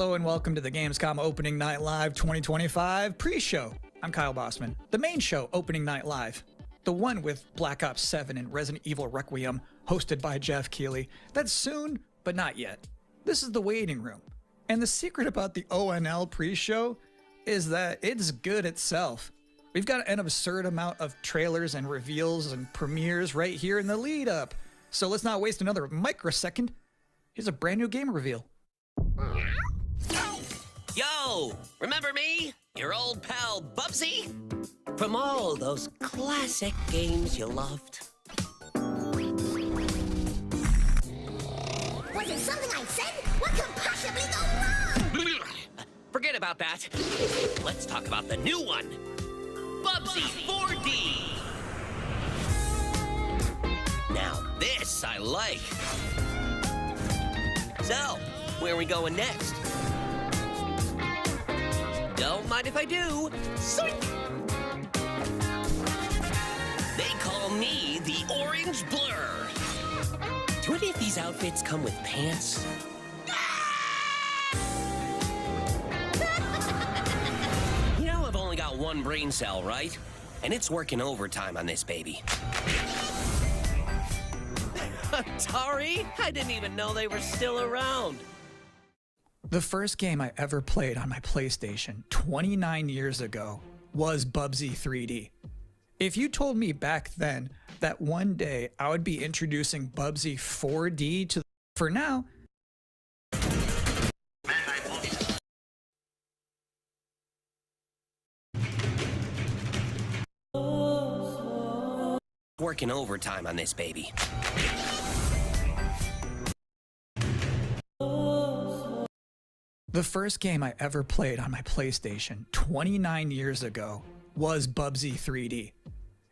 Hello and welcome to the Gamescom Opening Night Live 2025 pre-show. I'm Kyle Bossman. The main show, Opening Night Live, the one with Black Ops 7 and Resident Evil Requiem, hosted by Jeff Keighley. That's soon, but not yet. This is the waiting room. And the secret about the ONL pre-show is that it's good itself. We've got an absurd amount of trailers and reveals and premieres right here in the lead up. So let's not waste another microsecond. Here's a brand new game reveal. Yo, remember me? Your old pal Bubsy? From all those classic games you loved. Was it something I said? What could possibly go wrong? Forget about that. Let's talk about the new one. Bubsy 4D. Now this I like. So, where are we going next? Don't mind if I do. Zoink. They call me the Orange Blur. Do any of these outfits come with pants? You know, I've only got one brain cell, right? And it's working overtime on this baby. Atari? I didn't even know they were still around. The first game I ever played on my PlayStation 29 years ago was Bubsy 3D. If you told me back then that one day I would be introducing Bubsy 4D to for now, Working overtime on this baby. the first game I ever played on my PlayStation 29 years ago was Bubsy 3D.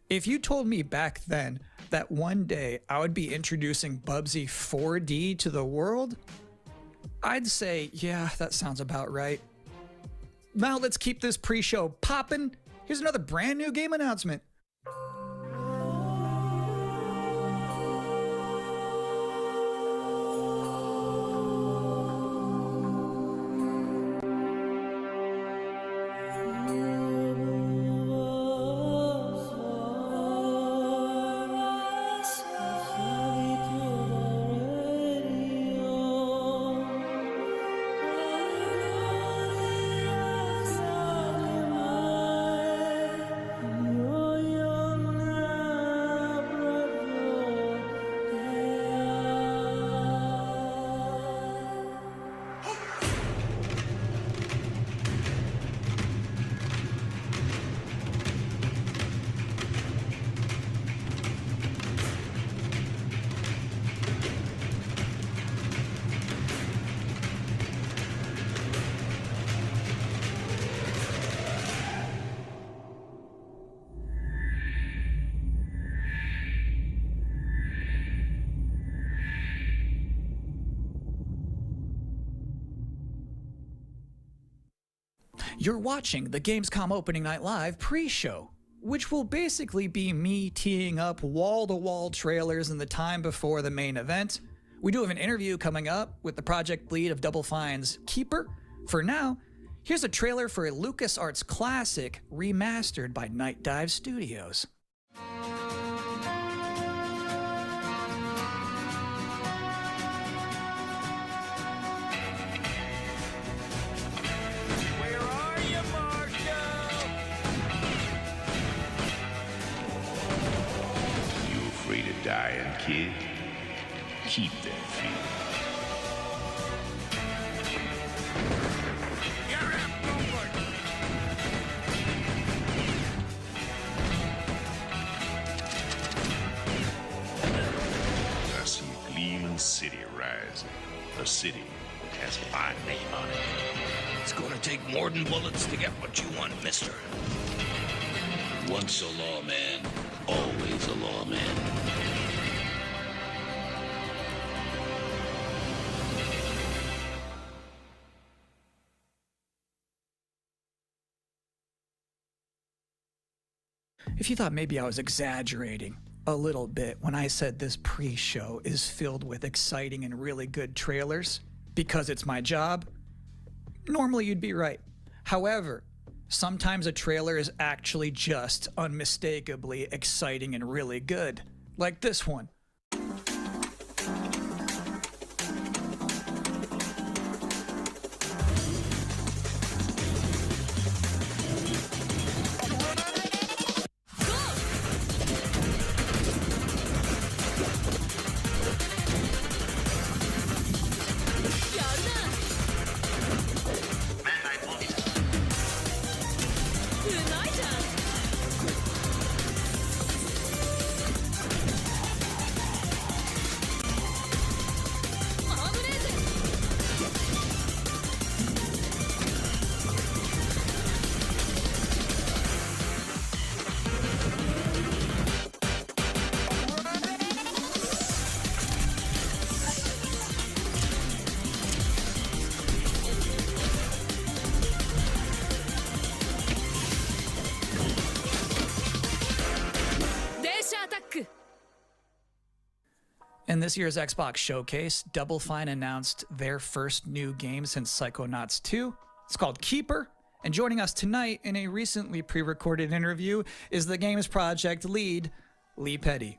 If you told me back then that one day I would be introducing Bubsy 4D to the world, I'd say, yeah, that sounds about right. Now let's keep this pre-show poppin'. Here's another brand new game announcement. You're watching the Gamescom Opening Night Live pre-show, which will basically be me teeing up wall-to-wall trailers in the time before the main event. We do have an interview coming up with the project lead of Double Fine's Keeper. For now, here's a trailer for a LucasArts classic remastered by Night Dive Studios. Dying kid, keep that feeling. I see a gleaming city rising. A city that has a fine name on it. It's gonna take more than bullets to get what you want, mister. Once a lawman, always a lawman. If you thought maybe I was exaggerating a little bit when I said this pre-show is filled with exciting and really good trailers because it's my job, Normally you'd be right. However, sometimes a trailer is actually just unmistakably exciting and really good. Like this one. In this year's Xbox Showcase, Double Fine announced their first new game since Psychonauts 2. It's called Keeper. And joining us tonight in a recently pre-recorded interview is the game's project lead, Lee Petty.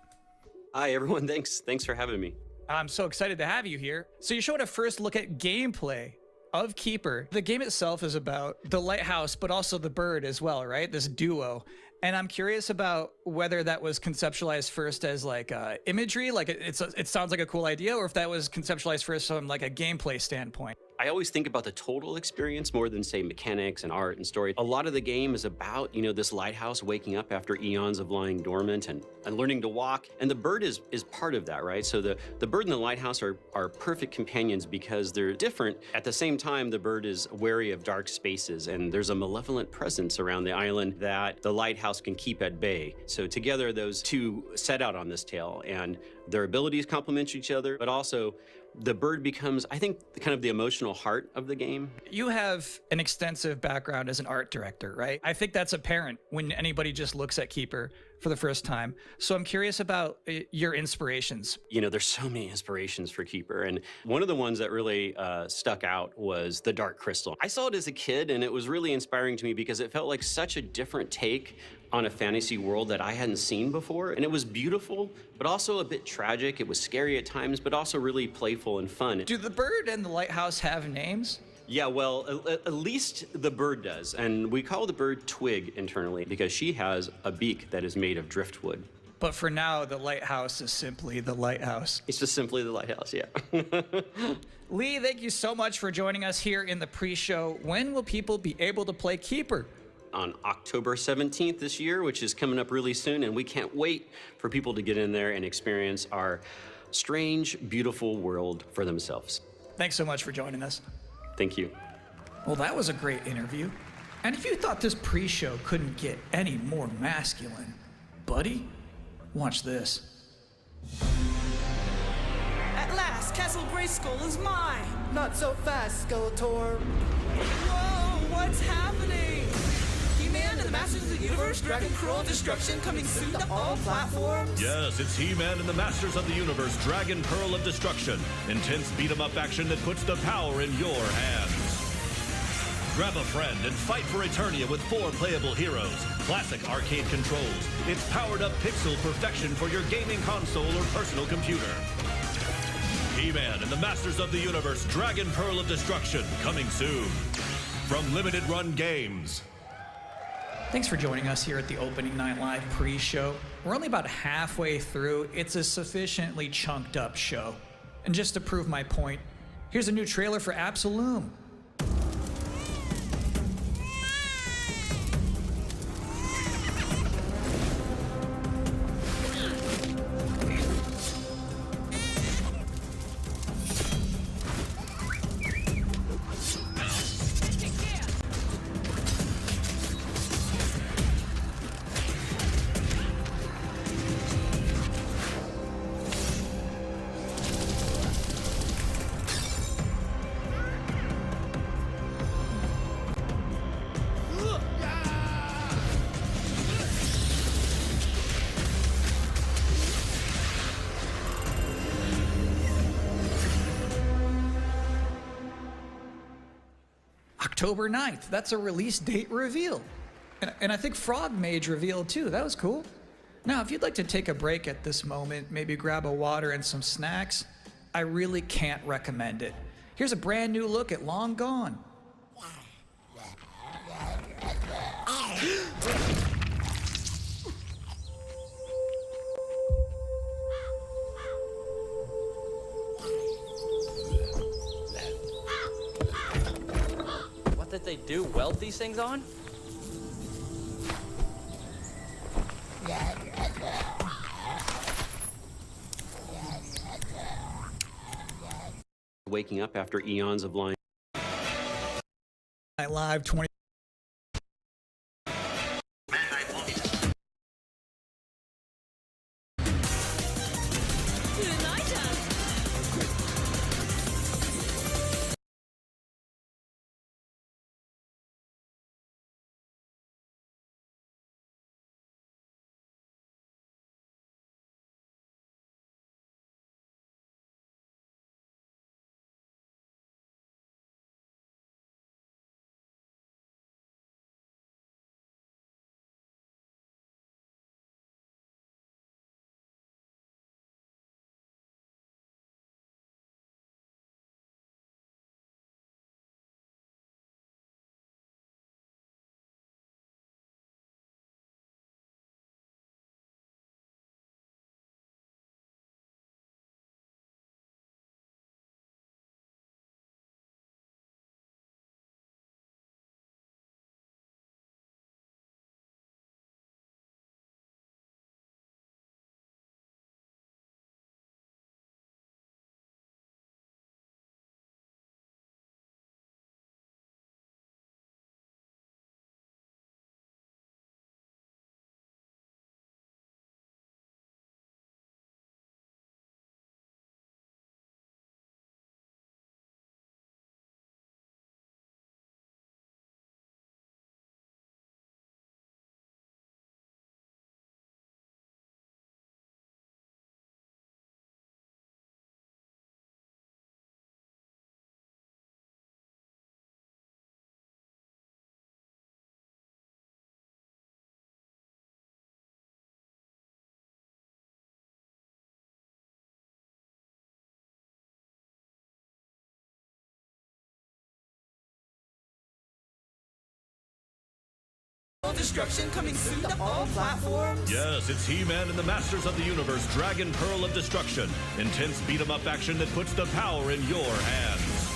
Hi, everyone. Thanks for having me. I'm so excited to have you here. So you showed a first look at gameplay of Keeper. The game itself is about the lighthouse, but also the bird as well, right? This duo. And I'm curious about whether that was conceptualized first as like imagery, like it sounds like a cool idea, or if that was conceptualized first from like a gameplay standpoint. I always think about the total experience more than, say, mechanics and art and story. A lot of the game is about, this lighthouse waking up after eons of lying dormant and learning to walk. And the bird is part of that, right? So the bird and the lighthouse are perfect companions because they're different. At the same time, the bird is wary of dark spaces, and there's a malevolent presence around the island that the lighthouse can keep at bay. So together, those two set out on this tale, and their abilities complement each other, but also the bird becomes, I think, kind of the emotional heart of the game. You have an extensive background as an art director, right? I think that's apparent when anybody just looks at Keeper for the first time. So I'm curious about your inspirations. There's so many inspirations for Keeper, and one of the ones that really stuck out was the Dark Crystal. I saw it as a kid, and it was really inspiring to me because it felt like such a different take on a fantasy world that I hadn't seen before. And it was beautiful, but also a bit tragic. It was scary at times, but also really playful and fun. Do the bird and the lighthouse have names? Yeah, well, at least the bird does. And we call the bird Twig internally because she has a beak that is made of driftwood. But for now, the lighthouse is simply the lighthouse. It's just simply the lighthouse, yeah. Lee, thank you so much for joining us here in the pre-show. When will people be able to play Keeper? On October 17th this year, which is coming up really soon, and we can't wait for people to get in there and experience our strange, beautiful world for themselves. Thanks so much for joining us. Thank you. Well, that was a great interview. And if you thought this pre-show couldn't get any more masculine, buddy, watch this. At last, Castle Grayskull is mine! Not so fast, Skeletor. Whoa, what's happening? He-Man and the Masters of the Universe, Dragon Pearl of Destruction coming soon to all platforms? Yes, it's He-Man and the Masters of the Universe, Dragon Pearl of Destruction. Intense beat-em-up action that puts the power in your hands. Grab a friend and fight for Eternia with 4 playable heroes. Classic arcade controls. It's powered-up pixel perfection for your gaming console or personal computer. He-Man and the Masters of the Universe, Dragon Pearl of Destruction, coming soon. From Limited Run Games. Thanks for joining us here at the Opening Night Live pre-show. We're only about halfway through. It's a sufficiently chunked up show. And just to prove my point, here's a new trailer for Absolum. October 9th, that's a release date reveal. And I think Frog Mage revealed too, that was cool. Now, if you'd like to take a break at this moment, maybe grab a water and some snacks, I really can't recommend it. Here's a brand new look at Long Gone. What did they do? Weld these things on? Waking up after eons of lying. Night Live 20. Destruction coming soon to all platforms. Yes, it's He-Man and the Masters of the Universe, Dragon Pearl of Destruction. Intense beat-em-up action that puts the power in your hands.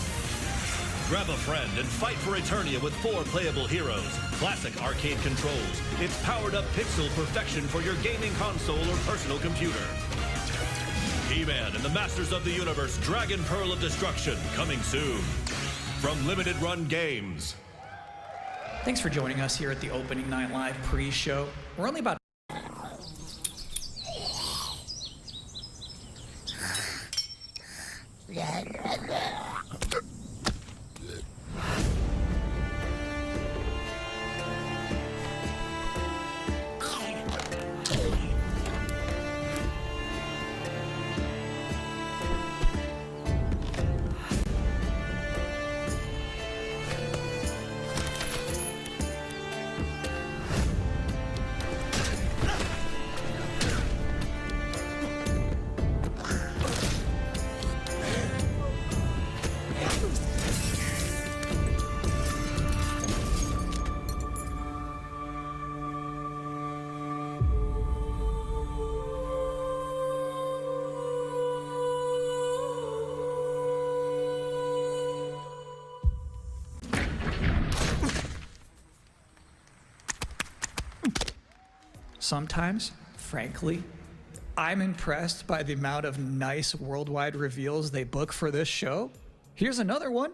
Grab a friend and fight for Eternia with 4 playable heroes, classic arcade controls. It's powered-up pixel perfection for your gaming console or personal computer. He-Man and the Masters of the Universe, Dragon Pearl of Destruction, coming soon. From Limited Run Games. Thanks for joining us here at the Opening Night Live pre-show. We're only about sometimes, frankly, I'm impressed by the amount of nice worldwide reveals they book for this show. Here's another one.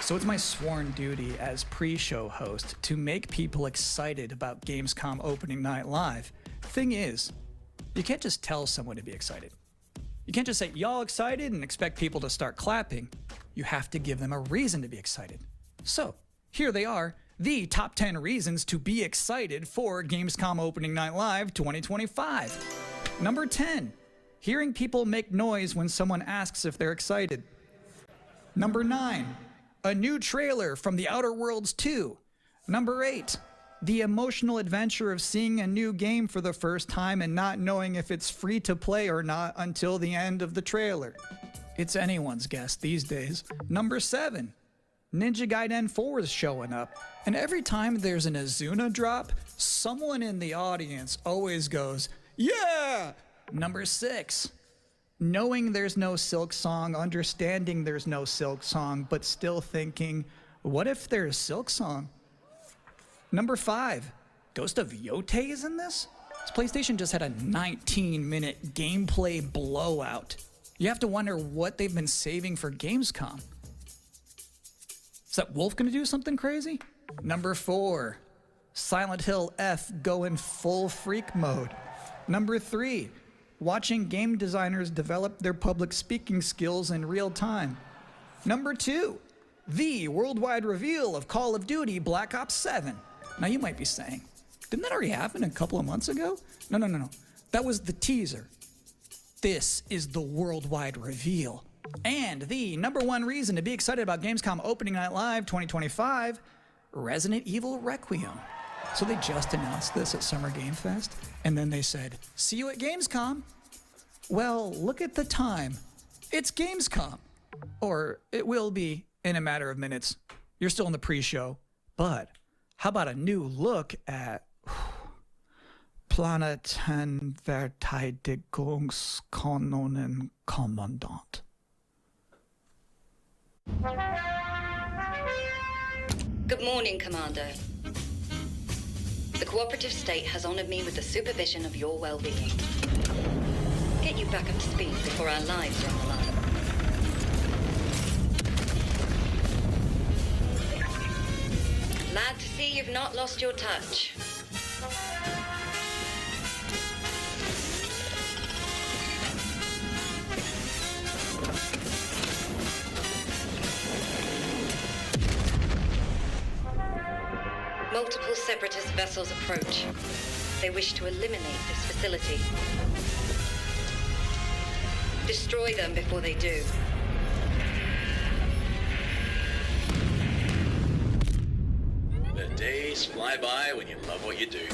So it's my sworn duty as pre-show host to make people excited about Gamescom opening night live. Thing is, you can't just tell someone to be excited. You can't just say, y'all excited, and expect people to start clapping. You have to give them a reason to be excited. So, here they are, the top 10 reasons to be excited for Gamescom Opening Night Live 2025. Number 10, hearing people make noise when someone asks if they're excited. Number 9, a new trailer from The Outer Worlds 2. Number 8, the emotional adventure of seeing a new game for the first time and not knowing if it's free to play or not until the end of the trailer. It's anyone's guess these days. Number 7, Ninja Gaiden 4 is showing up, and every time there's an Azuna drop, someone in the audience always goes, yeah! Number 6, knowing there's no Silk Song, understanding there's no Silk Song, but still thinking, what if there's Silk Song? Number 5, Ghost of Yote is in this? This PlayStation just had a 19-minute gameplay blowout. You have to wonder what they've been saving for Gamescom. Is that Wolf gonna do something crazy? Number 4, Silent Hill F going full freak mode. Number 3, watching game designers develop their public speaking skills in real time. Number 2, the worldwide reveal of Call of Duty Black Ops 7. Now you might be saying, didn't that already happen a couple of months ago? No. That was the teaser. This is the worldwide reveal. And the number 1 reason to be excited about Gamescom Opening Night Live 2025, Resident Evil Requiem. So they just announced this at Summer Game Fest, and then they said, see you at Gamescom. Well, look at the time. It's Gamescom. Or it will be in a matter of minutes. You're still in the pre-show. But how about a new look at Planetverteidigungskanonen-Kommandant? Good morning, Commander. The cooperative state has honored me with the supervision of your well-being. Get you back up to speed before our lives are on the line. Glad to see you've not lost your touch. Multiple separatist vessels approach. They wish to eliminate this facility. Destroy them before they do. The days fly by when you love what you do.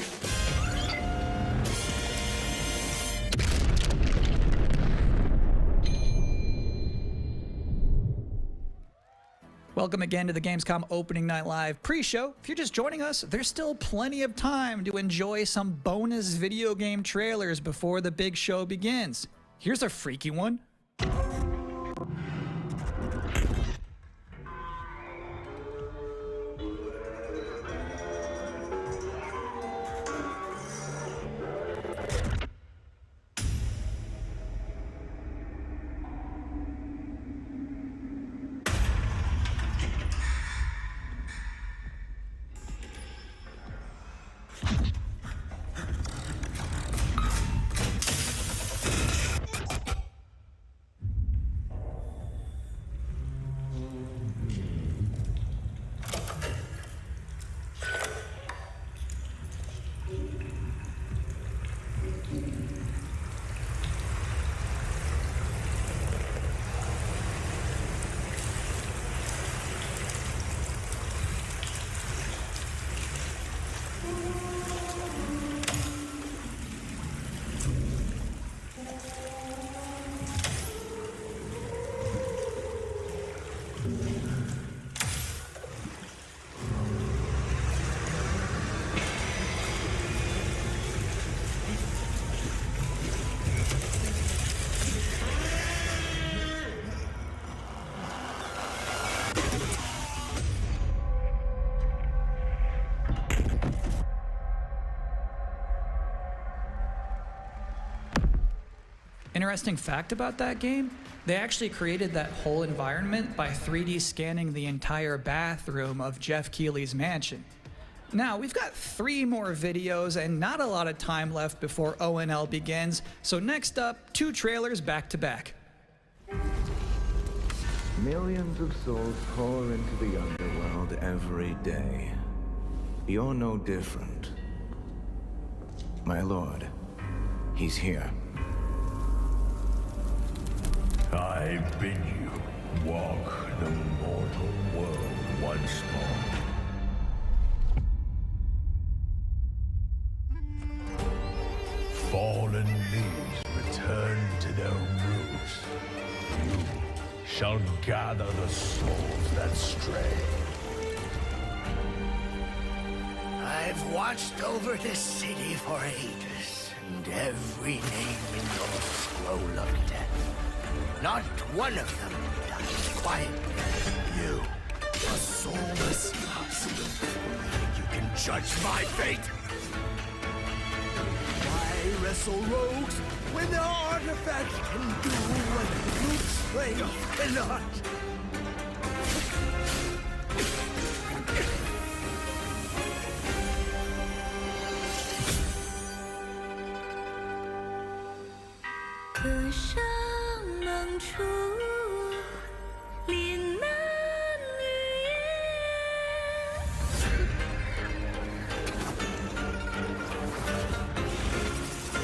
Welcome again to the Gamescom Opening Night Live pre-show. If you're just joining us, there's still plenty of time to enjoy some bonus video game trailers before the big show begins. Here's a freaky one. Interesting fact about that game, They actually created that whole environment by 3D scanning the entire bathroom of Jeff Keighley's mansion. Now, we've got 3 more videos and not a lot of time left before ONL begins, so next up, 2 trailers back to back. Millions of souls pour into the underworld every day. You're no different. My lord, he's here. I bid you walk the mortal world once more. Fallen leaves return to their roots. You shall gather the souls that stray. I've watched over this city for ages, and every name in your scroll of death. Not one of them dies quietly. You, a soulless husk. You can judge my fate. Why wrestle rogues when their artifacts can do what brute strength cannot?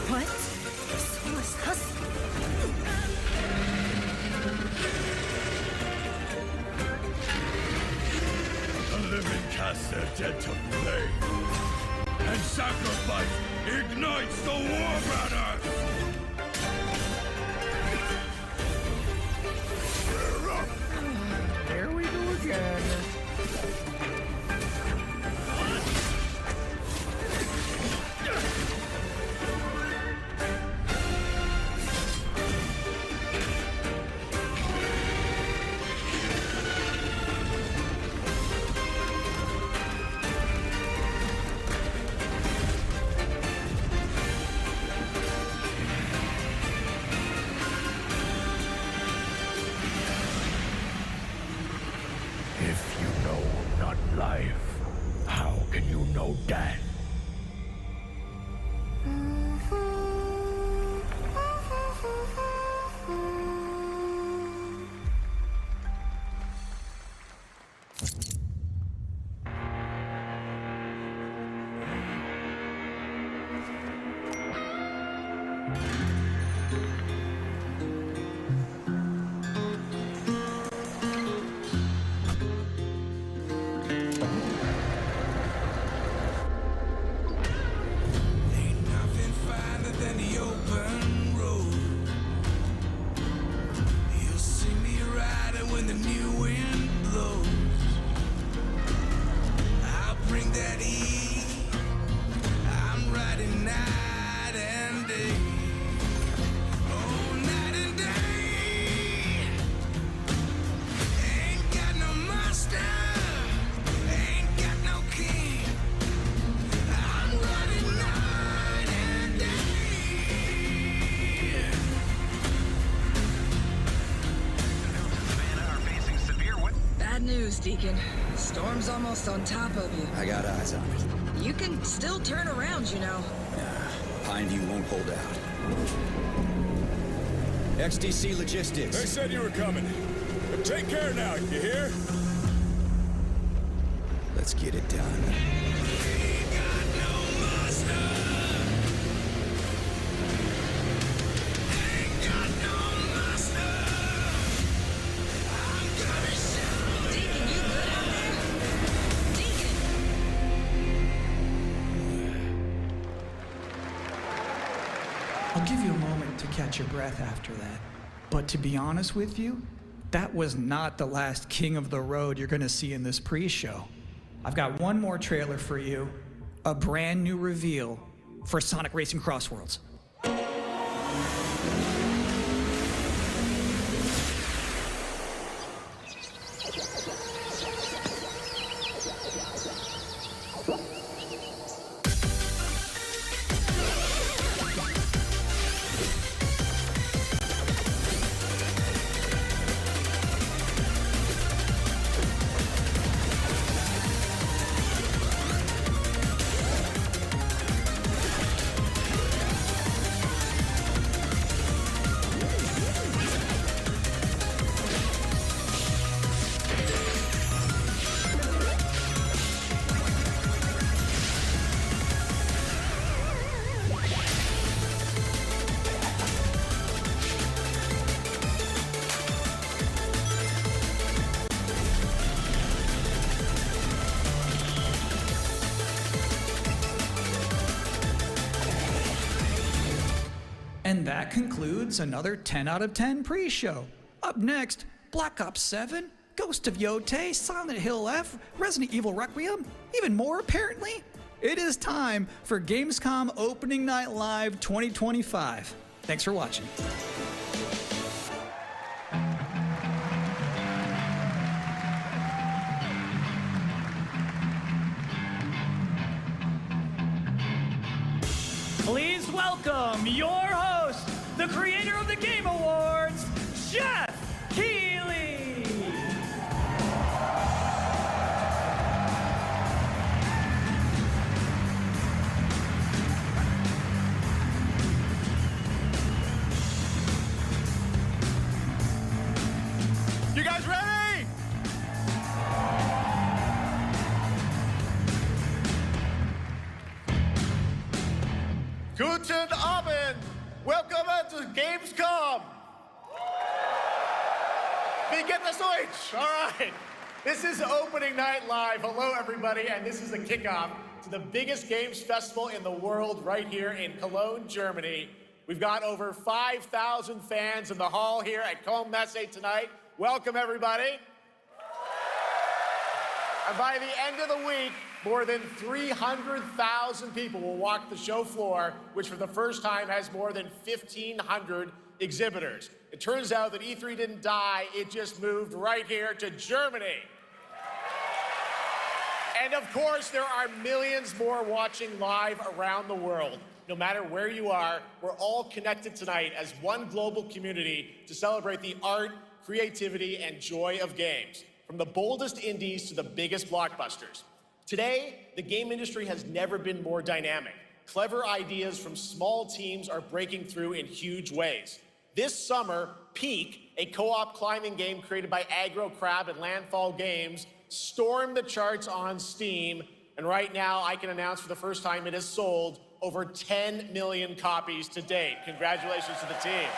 What? Soulless husk? The living cast their dead to flame, and sacrifice ignites the war banner! Here we go again. If you know not life, how can you know death? Deacon. Storm's almost on top of you. I got eyes on it. You can still turn around, you know. Nah, Pineview won't hold out. XDC Logistics. They said you were coming. But take care now, you hear? Let's get it done. I'll give you a moment to catch your breath after that. But to be honest with you, that was not the last king of the road you're gonna see in this pre-show. I've got one more trailer for you, a brand new reveal for Sonic Racing Crossworlds. And that concludes another 10 out of 10 pre-show. Up next, Black Ops 7, Ghost of Yotei, Silent Hill F, Resident Evil Requiem, even more apparently. It is time for Gamescom Opening Night Live 2025. Thanks for watching. Please welcome your host, the creator of the Game Awards, Jeff Keighley. You guys ready? Guten Abend! Welcome to Gamescom! Wie geht das Deutsch? All right. This is Opening Night Live. Hello, everybody, and this is the kickoff to the biggest games festival in the world right here in Cologne, Germany. We've got over 5,000 fans in the hall here at Cologne Messe tonight. Welcome, everybody. And by the end of the week, more than 300,000 people will walk the show floor, which for the first time has more than 1,500 exhibitors. It turns out that E3 didn't die, it just moved right here to Germany. And of course, there are millions more watching live around the world. No matter where you are, we're all connected tonight as one global community to celebrate the art, creativity, and joy of games, from the boldest indies to the biggest blockbusters. Today, the game industry has never been more dynamic. Clever ideas from small teams are breaking through in huge ways. This summer, Peak, a co-op climbing game created by Aggro Crab and Landfall Games, stormed the charts on Steam, and right now I can announce for the first time it has sold over 10 million copies to date. Congratulations to the team.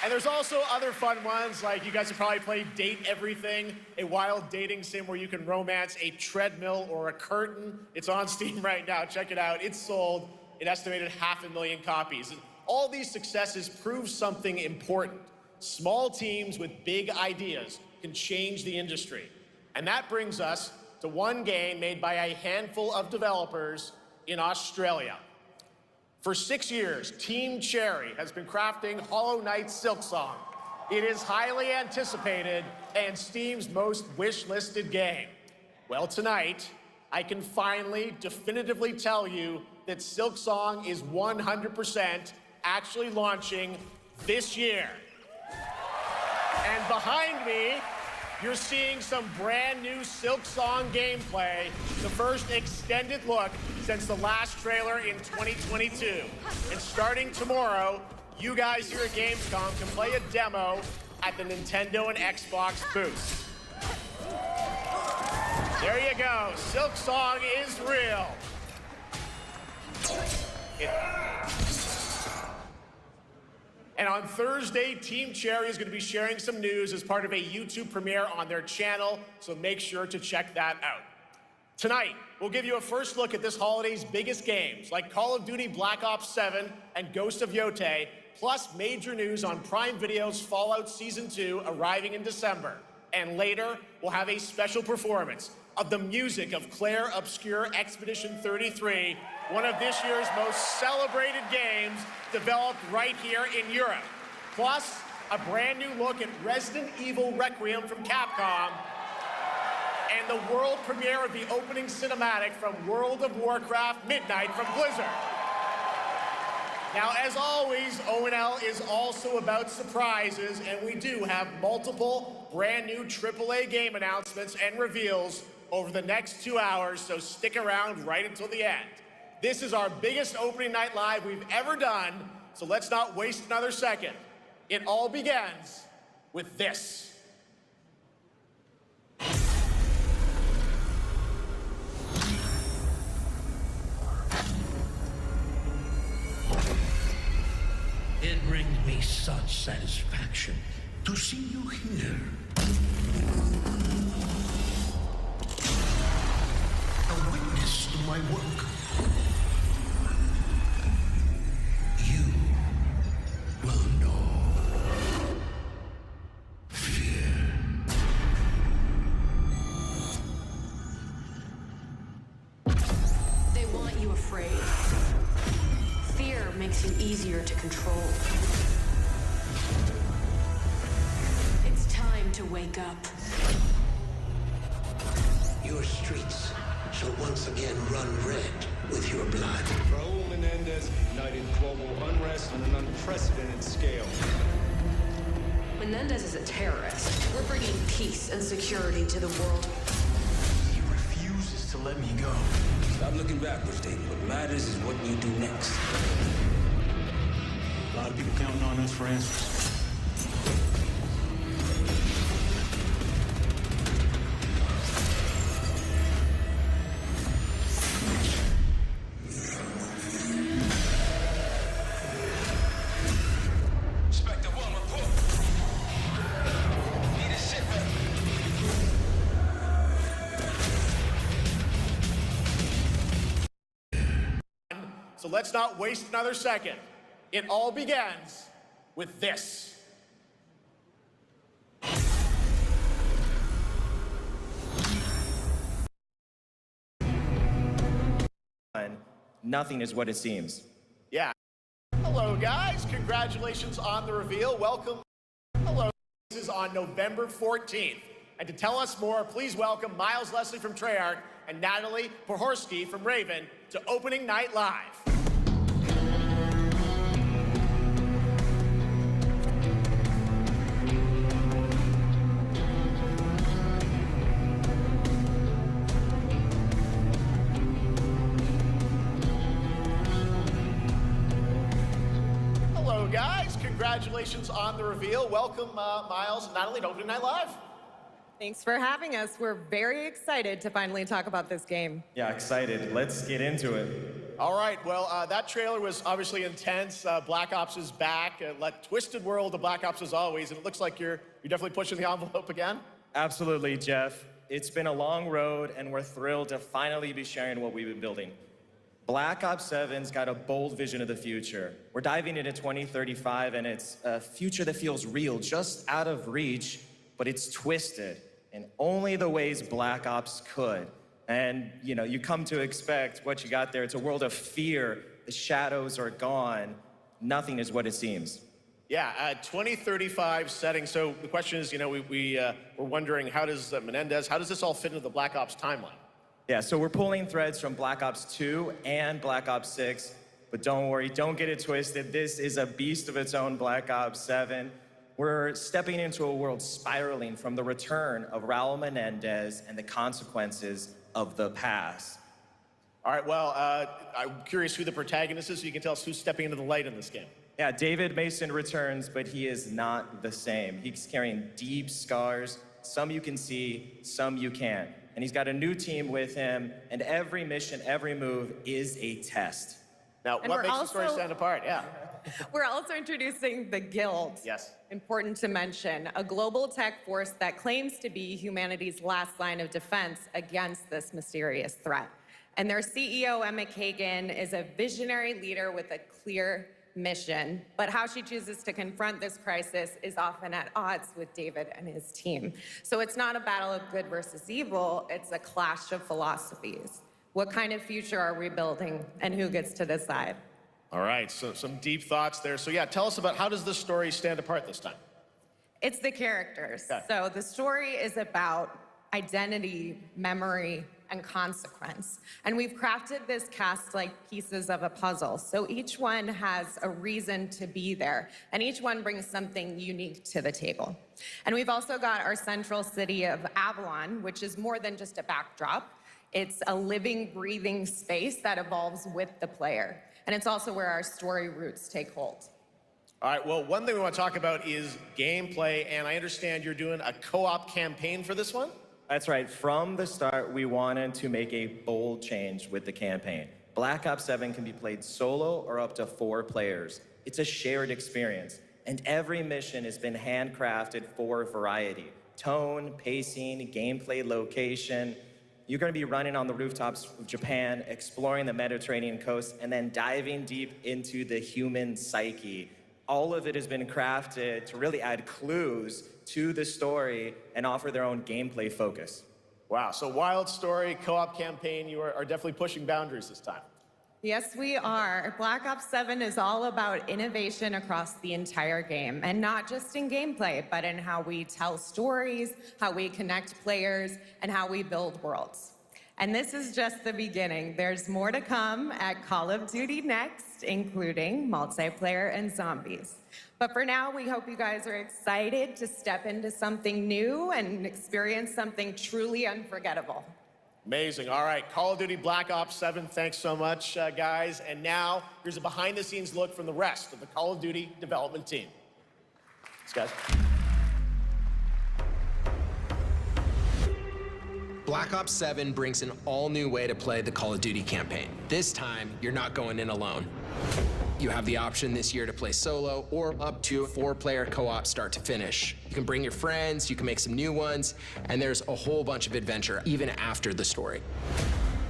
And there's also other fun ones, like you guys have probably played Date Everything, a wild dating sim where you can romance a treadmill or a curtain. It's on Steam right now, check it out. It's sold an estimated 500,000 copies. And all these successes prove something important. Small teams with big ideas can change the industry. And that brings us to one game made by a handful of developers in Australia. For 6 years, Team Cherry has been crafting Hollow Knight Silksong. It is highly anticipated and Steam's most wish-listed game. Well, tonight, I can finally definitively tell you that Silksong is 100% actually launching this year. And behind me, you're seeing some brand new Silksong gameplay, the first extended look since the last trailer in 2022. And starting tomorrow, you guys here at Gamescom can play a demo at the Nintendo and Xbox booths. There you go, Silksong is real. And on Thursday, Team Cherry is going to be sharing some news as part of a YouTube premiere on their channel, so make sure to check that out. Tonight, we'll give you a first look at this holiday's biggest games, like Call of Duty Black Ops 7 and Ghost of Yotei, plus major news on Prime Video's Fallout Season 2 arriving in December. And later, we'll have a special performance of the music of Claire Obscure Expedition 33, one of this year's most celebrated games developed right here in Europe. Plus, a brand new look at Resident Evil Requiem from Capcom, and the world premiere of the opening cinematic from World of Warcraft Midnight from Blizzard. Now, as always, ONL is also about surprises, and we do have multiple brand new AAA game announcements and reveals over the next 2 hours, so stick around right until the end. This is our biggest opening night live we've ever done, so let's not waste another second. It all begins with this. It brings me such satisfaction to see you here. A witness to my work. You afraid. Fear makes you easier to control. It's time to wake up. Your streets shall once again run red with your blood. Raul Menendez ignited global unrest on an unprecedented scale. Menendez is a terrorist. We're bringing peace and security to the world. He refuses to let me go. Stop looking backwards, David. What matters is what you do next. A lot of people counting on us for answers. So let's not waste another second. It all begins with this. Nothing is what it seems. Yeah. Hello, guys. Congratulations on the reveal. Welcome. Hello. This is on November 14th. And to tell us more, please welcome Miles Leslie from Treyarch and Natalie Pohorski from Raven to Opening Night Live. Hello, guys. Congratulations on the reveal. Welcome, Miles and Natalie to Opening Night Live. Thanks for having us. We're very excited to finally talk about this game. Yeah, excited. Let's get into it. All right, well, that trailer was obviously intense. Black Ops is back. Twisted world of Black Ops as always, and it looks like you're definitely pushing the envelope again. Absolutely, Jeff. It's been a long road, and we're thrilled to finally be sharing what we've been building. Black Ops 7's got a bold vision of the future. We're diving into 2035, and it's a future that feels real, just out of reach, but it's twisted in only the ways Black Ops could. And, you know, you come to expect what you got there. It's a world of fear. The shadows are gone. Nothing is what it seems. Yeah, 2035 setting. So the question is, you know, we're wondering, how does Menendez, how does this all fit into the Black Ops timeline? Yeah, so we're pulling threads from Black Ops 2 and Black Ops 6, but don't worry, don't get it twisted. This is a beast of its own, Black Ops 7. We're stepping into a world spiraling from the return of Raul Menendez and the consequences of the past. All right, well, I'm curious who the protagonist is, so you can tell us who's stepping into the light in this game. Yeah, David Mason returns, but he is not the same. He's carrying deep scars. Some you can see, some you can't. And he's got a new team with him, and every mission, every move is a test. Now, And what we're makes the story also- stand apart? Yeah. We're also introducing the Guild. Yes. Important to mention, a global tech force that claims to be humanity's last line of defense against this mysterious threat. And their CEO, Emma Kagan, is a visionary leader with a clear mission, but how she chooses to confront this crisis is often at odds with David and his team. So it's not a battle of good versus evil, it's a clash of philosophies. What kind of future are we building, and who gets to decide? All right, so some deep thoughts there. So yeah, tell us about, how does this story stand apart this time? It's the characters. Okay. So the story is about identity, memory, and consequence. And we've crafted this cast like pieces of a puzzle. So each one has a reason to be there, and each one brings something unique to the table. And we've also got our central city of Avalon, which is more than just a backdrop. It's a living, breathing space that evolves with the player. And it's also where our story roots take hold. All right, well, one thing we want to talk about is gameplay, and I understand you're doing a co-op campaign for this one? That's right. From the start, we wanted to make a bold change with the campaign. Black Ops 7 can be played solo or up to 4 players. It's a shared experience, and every mission has been handcrafted for variety. Tone, pacing, gameplay location. You're going to be running on the rooftops of Japan, exploring the Mediterranean coast, and then diving deep into the human psyche. All of it has been crafted to really add clues to the story and offer their own gameplay focus. Wow, so wild story, co-op campaign, you are definitely pushing boundaries this time. Yes, we are. Black Ops 7 is all about innovation across the entire game, and not just in gameplay, but in how we tell stories, how we connect players, and how we build worlds. And this is just the beginning. There's more to come at Call of Duty Next, including multiplayer and zombies. But for now, we hope you guys are excited to step into something new and experience something truly unforgettable. Amazing. All right, Call of Duty Black Ops 7, thanks so much, guys. And now, here's a behind-the-scenes look from the rest of the Call of Duty development team. Thanks, guys. Black Ops 7 brings an all-new way to play the Call of Duty campaign. This time, you're not going in alone. You have the option this year to play solo or up to 4-player co-op start to finish. You can bring your friends, you can make some new ones, and there's a whole bunch of adventure even after the story.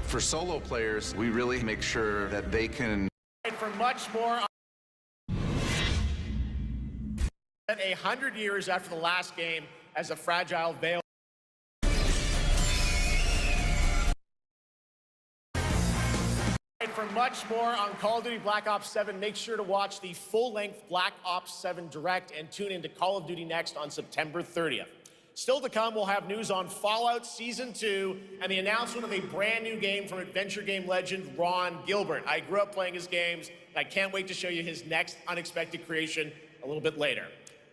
For solo players, we really make sure that they can... For much more... 100 years after the last game as a fragile veil. For much more on Call of Duty Black Ops 7, make sure to watch the full-length Black Ops 7 Direct and tune into Call of Duty Next on September 30th. Still to come, we'll have news on Fallout Season 2 and the announcement of a brand new game from adventure game legend Ron Gilbert. I grew up playing his games, and I can't wait to show you his next unexpected creation a little bit later.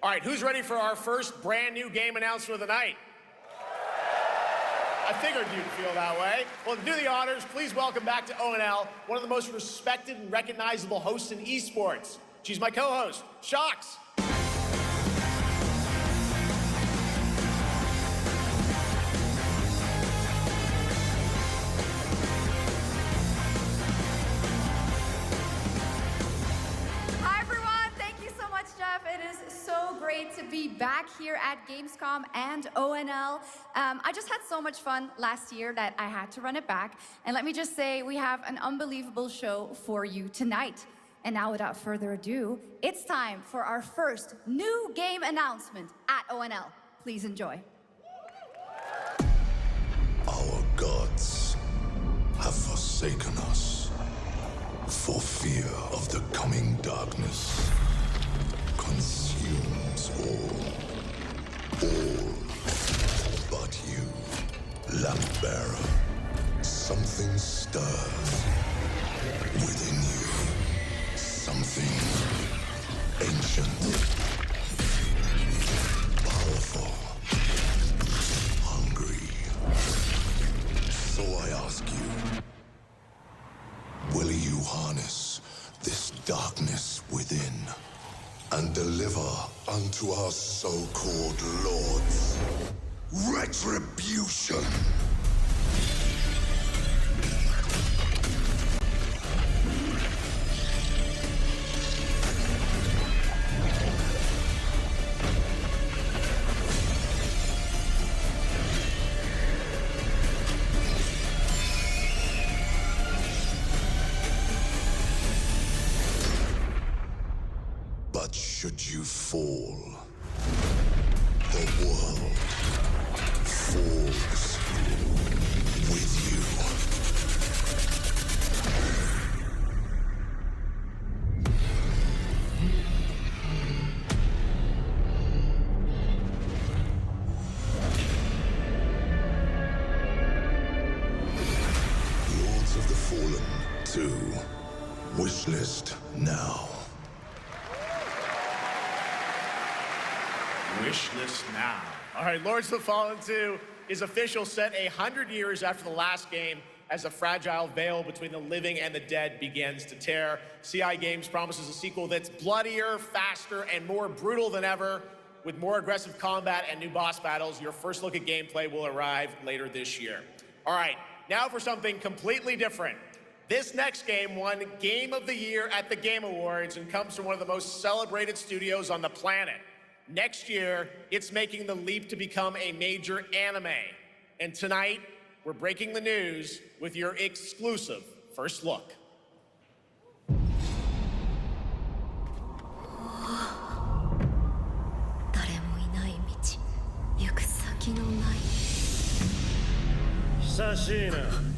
All right, who's ready for our first brand new game announcement of the night? I figured you'd feel that way. Well, to do the honors, please welcome back to ONL, one of the most respected and recognizable hosts in esports. She's my co-host, Shox. Hi, everyone. Thank you so much, Jeff. It is so great to be back here at Gamescom and ONL. I just had so much fun last year that I had to run it back. And let me just say, we have an unbelievable show for you tonight. And now, without further ado, it's time for our first new game announcement at ONL. Please enjoy. Our gods have forsaken us for fear of the coming darkness. Consumes all but you, lamp bearer. Something stirs within you. Something ancient, powerful, hungry. So I ask you, will you harness this darkness within and deliver unto our so-called lords retribution? But should you fall, the world falls with you. Lords of the Fallen 2. Wishlist now. Wishlist now. All right, Lords of the Fallen 2 is official, set 100 years after the last game as a fragile veil between the living and the dead begins to tear. CI Games promises a sequel that's bloodier, faster, and more brutal than ever. With more aggressive combat and new boss battles, your first look at gameplay will arrive later this year. All right, now for something completely different. This next game won Game of the Year at the Game Awards and comes from one of the most celebrated studios on the planet. Next year, it's making the leap to become a major anime. And tonight, we're breaking the news with your exclusive first look. Sashina.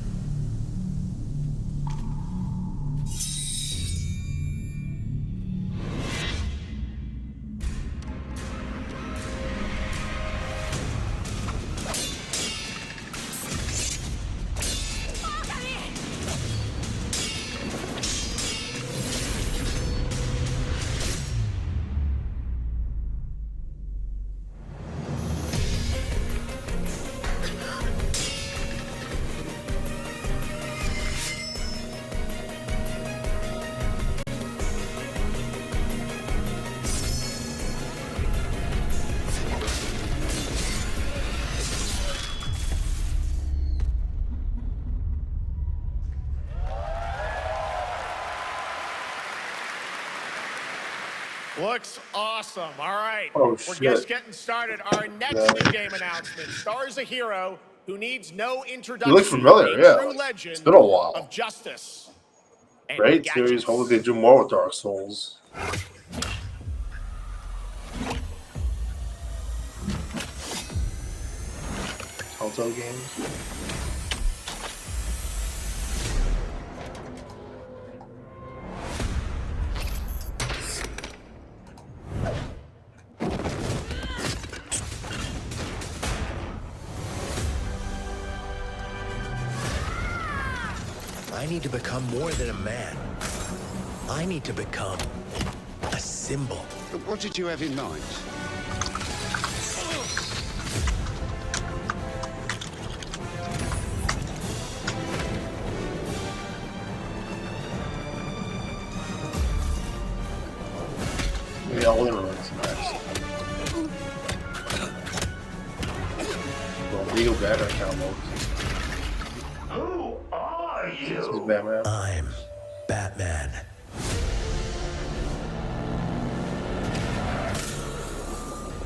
Looks awesome. All right. Oh, We're shit. just getting started. Our next new game announcement stars a hero who needs no introduction. You look familiar, a yeah. True legend It's been a while. of justice. And Great gadgets. series. Hopefully they do more with Dark Souls. Telltale games. I need to become more than a man. I need to become a symbol. What did you have in mind? Yeah, all the runs. Nice. Well, legal better account mode. Who are This is Batman. I'm Batman.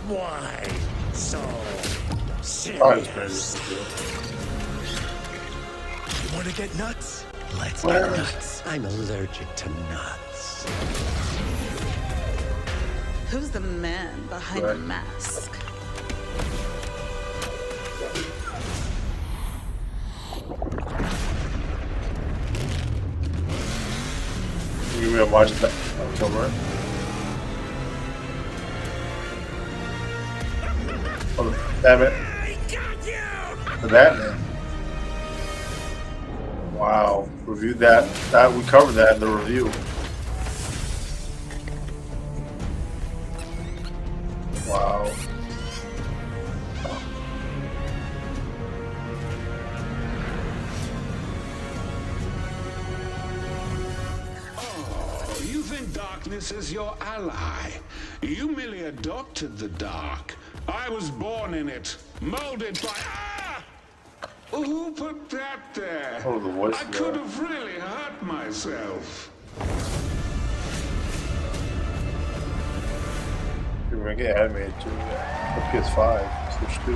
Why so serious? You want to get nuts? Let's get nuts. I'm allergic to nuts. Who's the man behind the mask? You gonna watch that October? Oh, damn it. The Batman. Wow. Reviewed that. We covered that in the review. Wow. Oh, you think darkness is your ally. You merely adopted the dark. I was born in it, molded by... Ah! Who put that there? Oh, the voice I could have really hurt myself. You're gonna get animated too. The PS5, Switch 2.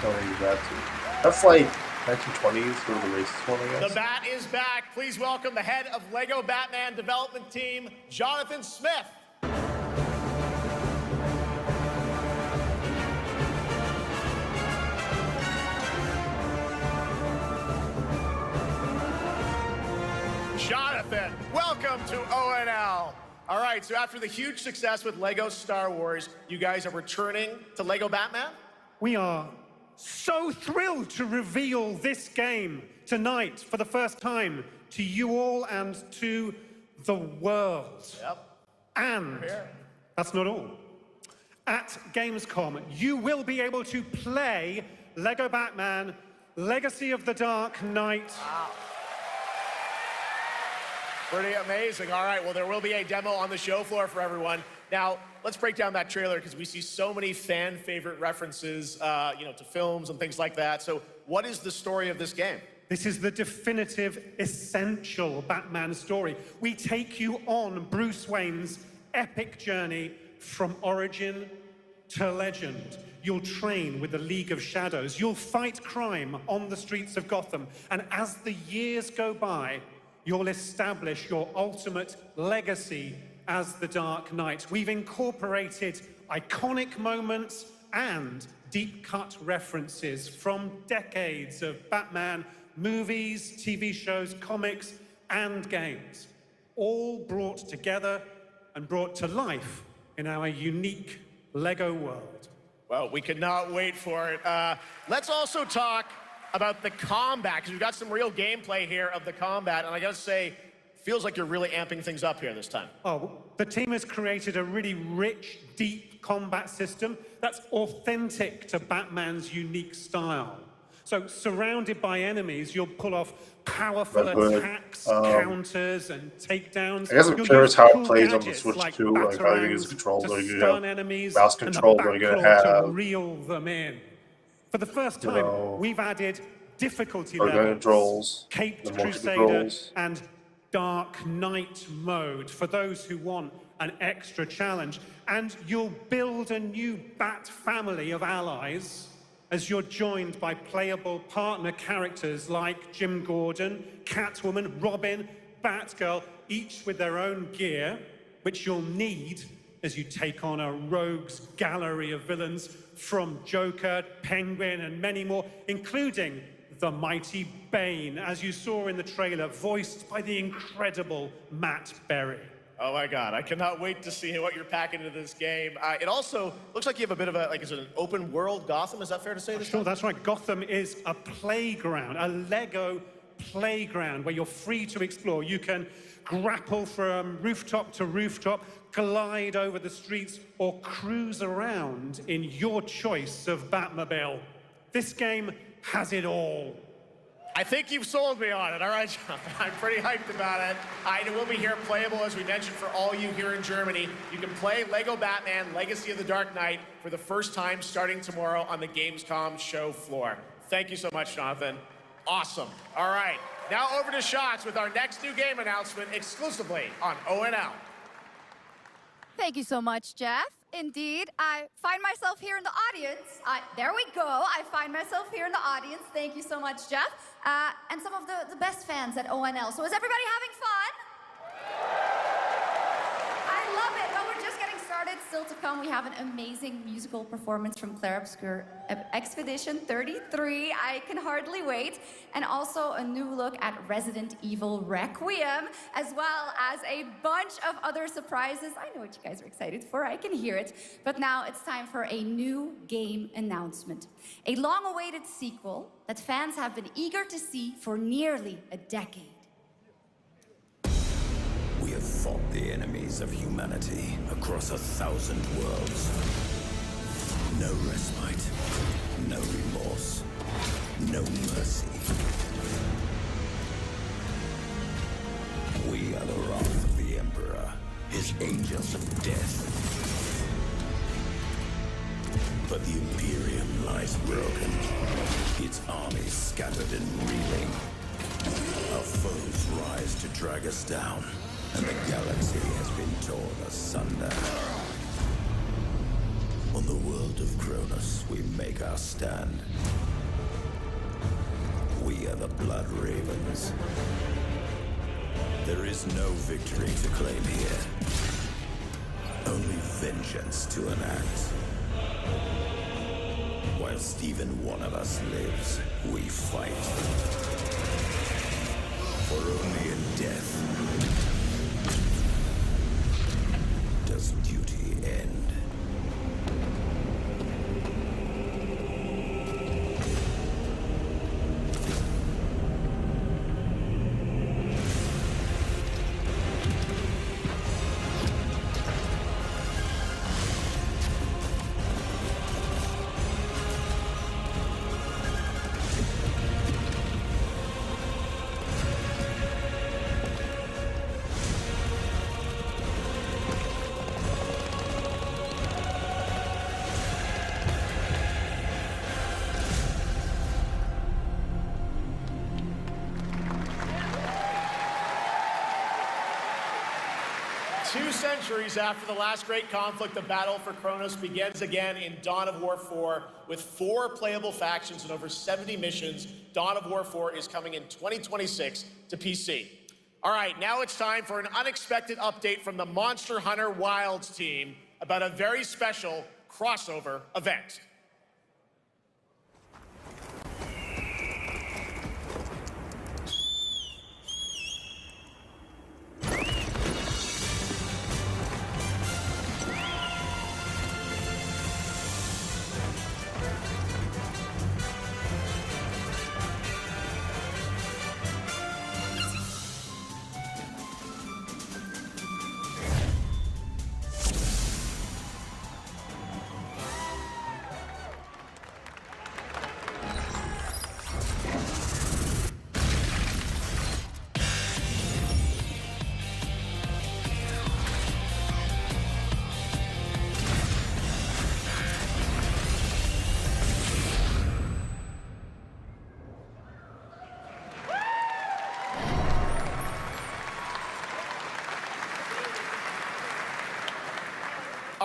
Don't need that too. That's like 1920s for the racist one, I guess. The Bat is back. Please welcome the head of Lego Batman development team, Jonathan Smith. Jonathan, welcome to ONL. All right, so after the huge success with Lego Star Wars, you guys are returning to Lego Batman? We are so thrilled to reveal this game tonight for the first time to you all and to the world. Yep. And that's not all. At Gamescom, you will be able to play Lego Batman Legacy of the Dark Knight. Wow. Pretty amazing. All right, well, there will be a demo on the show floor for everyone. Now, let's break down that trailer because we see so many fan favorite references, to films and things like that. So what is the story of this game? This is the definitive, essential Batman story. We take you on Bruce Wayne's epic journey from origin to legend. You'll train with the League of Shadows. You'll fight crime on the streets of Gotham. And as the years go by, you'll establish your ultimate legacy as the Dark Knight. We've incorporated iconic moments and deep-cut references from decades of Batman movies, TV shows, comics, and games, all brought together and brought to life in our unique Lego world. Well, we could not wait for it. Let's also talk about the combat, because we've got some real gameplay here of the combat, and I gotta say, feels like you're really amping things up here this time. Oh, the team has created a really rich, deep combat system that's authentic to Batman's unique style. So, surrounded by enemies, you'll pull off powerful attacks, counters, and takedowns. I guess I'm curious how it plays on the Switch too. Like how you use controls, are you gonna have mouse control, are you gonna have reel them in. For the first time, we've added difficulty organ levels, controls, Caped the Crusader, controls. and Dark Knight mode for those who want an extra challenge. And you'll build a new Bat family of allies as you're joined by playable partner characters like Jim Gordon, Catwoman, Robin, Batgirl, each with their own gear, which you'll need as you take on a rogues gallery of villains from Joker, Penguin, and many more, including the mighty Bane, as you saw in the trailer, voiced by the incredible Matt Berry. Oh my God, I cannot wait to see what you're packing into this game. It also looks like you have a bit of a, like, is it an open world Gotham? Is that fair to say? Sure, that's right. Gotham is a playground, a Lego playground where you're free to explore. You can grapple from rooftop to rooftop, glide over the streets, or cruise around in your choice of Batmobile. This game has it all. I think you've sold me on it. All right, John. I'm pretty hyped about it. It will be here playable, as we mentioned, for all you here in Germany. You can play Lego Batman Legacy of the Dark Knight for the first time starting tomorrow on the Gamescom show floor. Thank you so much, Jonathan. Awesome. All right, now over to Shots with our next new game announcement exclusively on ONL. Thank you so much, Jeff. Indeed, I find myself here in the audience. There we go. I find myself here in the audience. Thank you so much, Jeff. And some of the best fans at ONL. So is everybody having fun? I love it. Well, we're just getting started. Still to come, we have an amazing musical performance from Claire Obscure Expedition 33. I can hardly wait. And also a new look at Resident Evil Requiem, as well as a bunch of other surprises. I know what you guys are excited for. I can hear it. But now it's time for a new game announcement. A long-awaited sequel that fans have been eager to see for nearly a decade. We have fought the enemies of humanity across 1,000 worlds. No respite, no remorse, no mercy. We are the wrath of the Emperor, his angels of death. But the Imperium lies broken, its armies scattered and reeling. Our foes rise to drag us down, and the galaxy has been torn asunder. On the world of Kronos, we make our stand. We are the Blood Ravens. There is no victory to claim here. Only vengeance to enact. Whilst even one of us lives, we fight. For only in death does duty end. Centuries after the last great conflict, the battle for Kronos begins again in Dawn of War 4 with 4 playable factions and over 70 missions. Dawn of War 4 is coming in 2026 to PC. All right, now it's time for an unexpected update from the Monster Hunter Wilds team about a very special crossover event.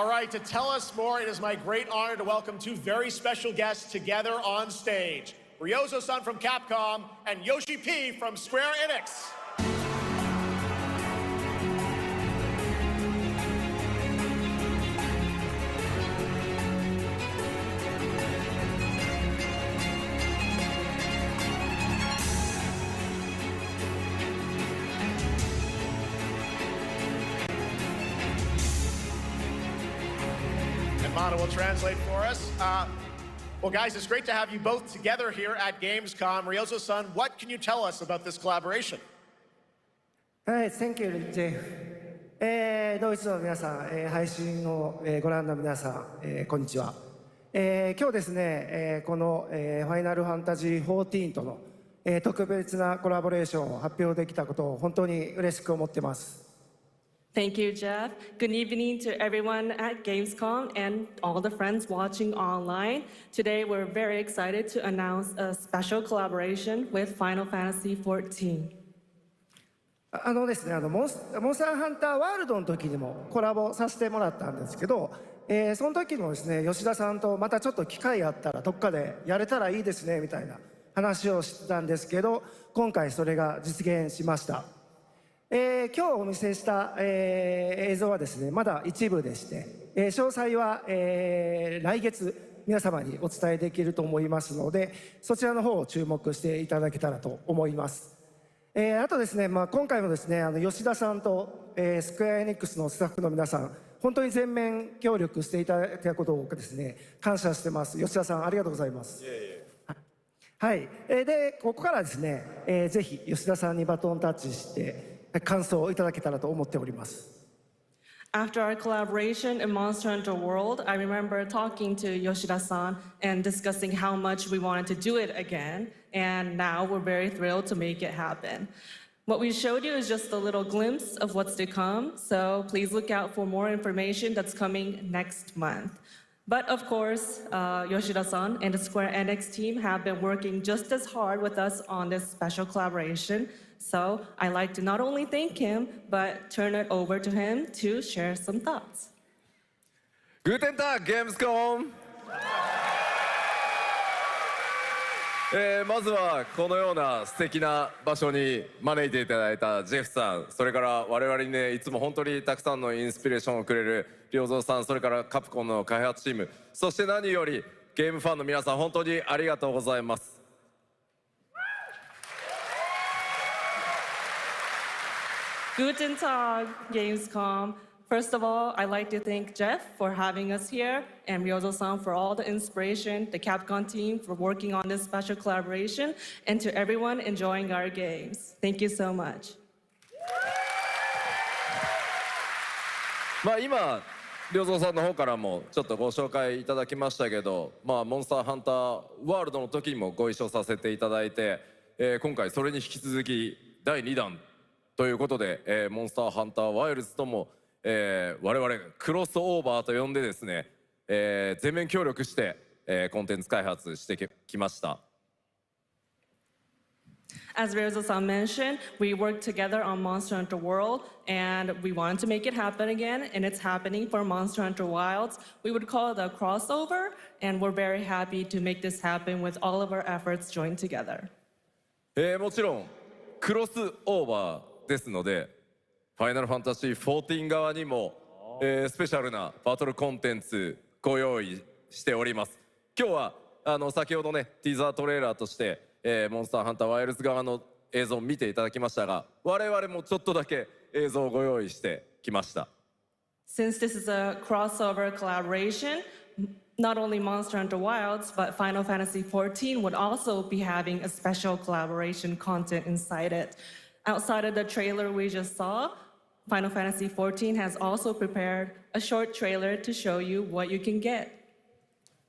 All right, to tell us more, it is my great honor to welcome two very special guests together on stage. Ryozo-san from Capcom and Yoshi P from Square Enix. Will translate for us. Well, guys, it's great to have you both together here at Gamescom. Ryozo-san, what can you tell us about this collaboration? Thank you, Jeff. ドイツの皆さん、配信をご覧の皆さん、こんにちは。今日ですね、このファイナルファンタジー14との特別なコラボレーションを発表できたことを本当に嬉しく思ってます。Thank you, Jeff. Good evening to everyone at Gamescom and all the friends watching online. Today, we're very excited to announce a special collaboration with Final Fantasy XIV. ですね、モンスターハンターワールドの時にもコラボさせてもらったんですけど、その時もですね、吉田さんとまたちょっと機会あったらどっかでやれたらいいですねみたいな話をしてたんですけど、今回それが実現しました。今日お見せした、映像はですねまだ一部でして、詳細は、来月皆様にお伝えできると思いますので、そちらの方を注目していただけたらと思います。あとですね、今回もですね吉田さんと、スクエアエニックスのスタッフの皆さん本当に全面協力していただいたことをですね感謝してます。吉田さんありがとうございます。はい、でここからですね、ぜひ吉田さんにバトンタッチして感想をいただけたらと思っております。After our collaboration in Monster Hunter World, I remember talking to Yoshida-san and discussing how much we wanted to do it again, and now we're very thrilled to make it happen. What we showed you is just a little glimpse of what's to come, so please look out for more information that's coming next month. But of course, Yoshida-san and the Square Enix team have been working just as hard with us on this special collaboration. So I'd like to not only thank him, but turn it over to him to share some thoughts. Guten Tag, Gamescom! まずはこのような素敵な場所に招いていただいたジェフさん、それから我々にねいつも本当にたくさんのインスピレーションをくれる良三さん、それからカプコンの開発チーム、そして何よりゲームファンの皆さん、本当にありがとうございます。Guten Tag, Gamescom. First of all, I'd like to thank Jeff for having us here and Ryozo-san for all the inspiration, the Capcom team for working on this special collaboration, and to everyone enjoying our games. Thank you so much. 今、良三さんの方からもちょっとご紹介いただきましたけど、モンスターハンターワールドの時にもご一緒させていただいて、今回それに引き続き第2弾ということで、モンスターハンターワイルズとも、我々クロスオーバーと呼んでですね、全面協力して、コンテンツ開発してきました。As Ryozo-san mentioned, we worked together on Monster Hunter World, and we wanted to make it happen again, and it's happening for Monster Hunter Wilds. We would call it a crossover, and we're very happy to make this happen with all of our efforts joined together. もちろんクロスオーバーですので、ファイナルファンタジー14側にも、スペシャルなバトルコンテンツご用意しております。今日は先ほどねティーザートレーラーとして、モンスターハンターワイルズ側の映像を見ていただきましたが、我々もちょっとだけ映像をご用意してきました。Since this is a crossover collaboration, not only Monster Hunter Wilds, but Final Fantasy XIV would also be having a special collaboration content inside it. Outside of the trailer we just saw, Final Fantasy XIV has also prepared a short trailer to show you what you can get.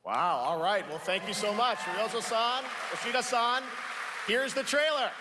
Wow, all right. Well, thank you so much. Ryozo-san, Yoshida-san, here's the trailer.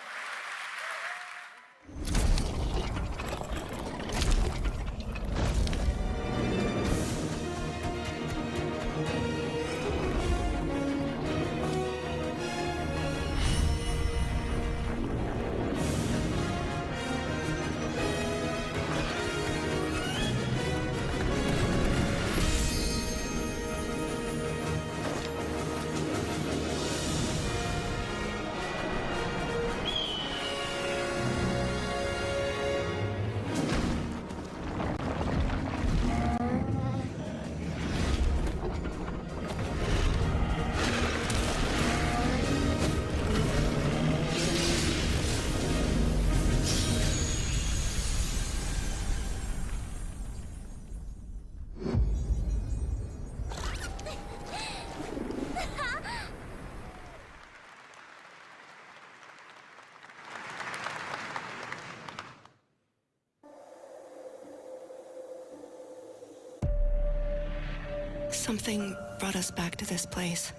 Something brought us back to this place.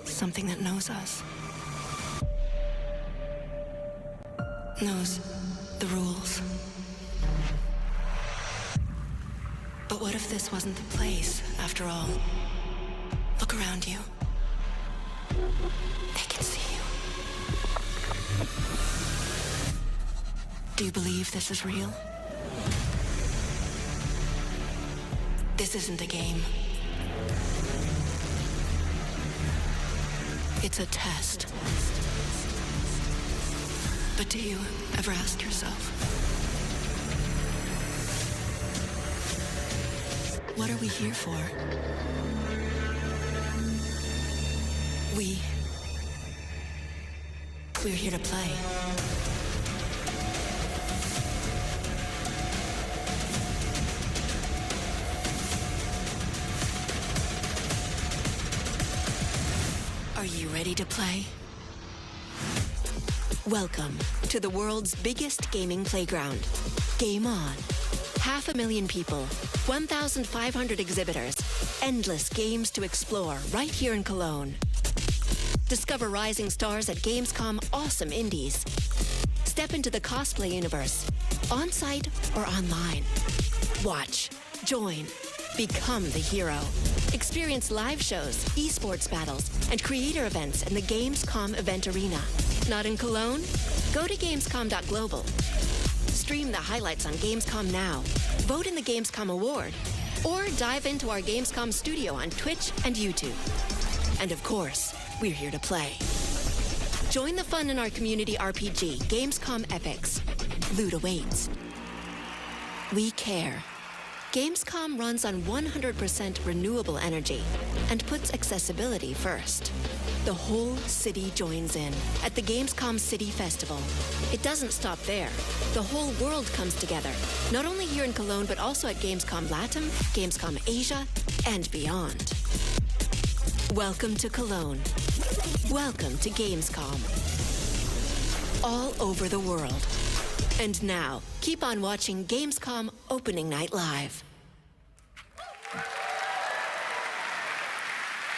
Something that knows us. Knows the rules. But what if this wasn't the place, after all? Look around you. They can see you. Do you believe this is real? This isn't a game. It's a test. But do you ever ask yourself, what are we here for? We're here to play. Are you ready to play? Welcome to the world's biggest gaming playground. Game on. 500,000 people, 1,500 exhibitors, endless games to explore right here in Cologne. Discover rising stars at Gamescom awesome indies. Step into the cosplay universe, on-site or online. Watch, join, become the hero. Experience live shows, esports battles, and creator events in the Gamescom event arena. Not in Cologne? Go to Gamescom.global. Stream the highlights on Gamescom Now. Vote in the Gamescom Award. Or dive into our Gamescom studio on Twitch and YouTube. And of course, we're here to play. Join the fun in our community RPG, Gamescom Epics. Loot awaits. We care. Gamescom runs on 100% renewable energy and puts accessibility first. The whole city joins in at the Gamescom City Festival. It doesn't stop there. The whole world comes together, not only here in Cologne, but also at Gamescom Latam, Gamescom Asia, and beyond. Welcome to Cologne. Welcome to Gamescom. All over the world. And now, keep on watching Gamescom Opening Night Live.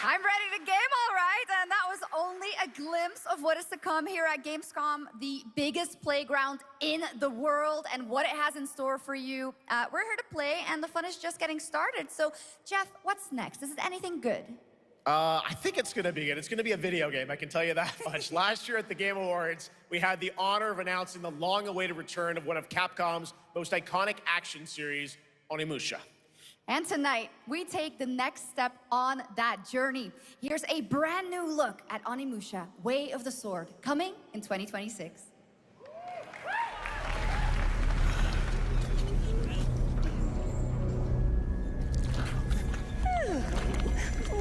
I'm ready to game, all right. And that was only a glimpse of what is to come here at Gamescom, the biggest playground in the world, and what it has in store for you. We're here to play, and the fun is just getting started. So, Jeff, what's next? Is it anything good? I think it's going to be good. It's going to be a video game, I can tell you that much. Last year at the Game Awards, we had the honor of announcing the long-awaited return of one of Capcom's most iconic action series, Onimusha. And tonight, we take the next step on that journey. Here's a brand new look at Onimusha, Way of the Sword, coming in 2026.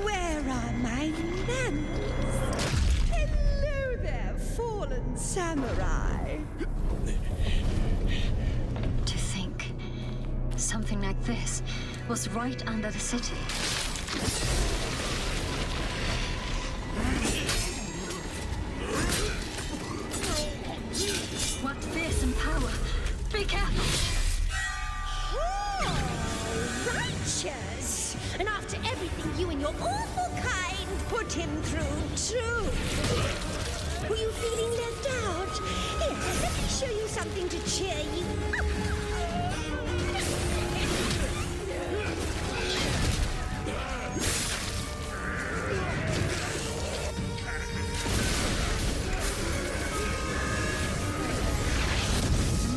Where are my lamps? Hello there, fallen samurai. To think something like this was right under the city. What fearsome power! Be careful! Oh, righteous! And after everything you and your awful kind put him through, too. Were you feeling left out? Here, let me show you something to cheer you up.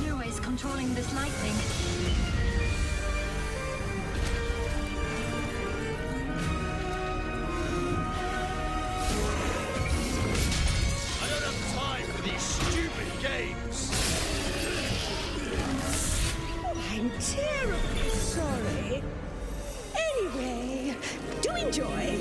Nua is controlling this lightning. I'm terribly sorry. Anyway, do enjoy.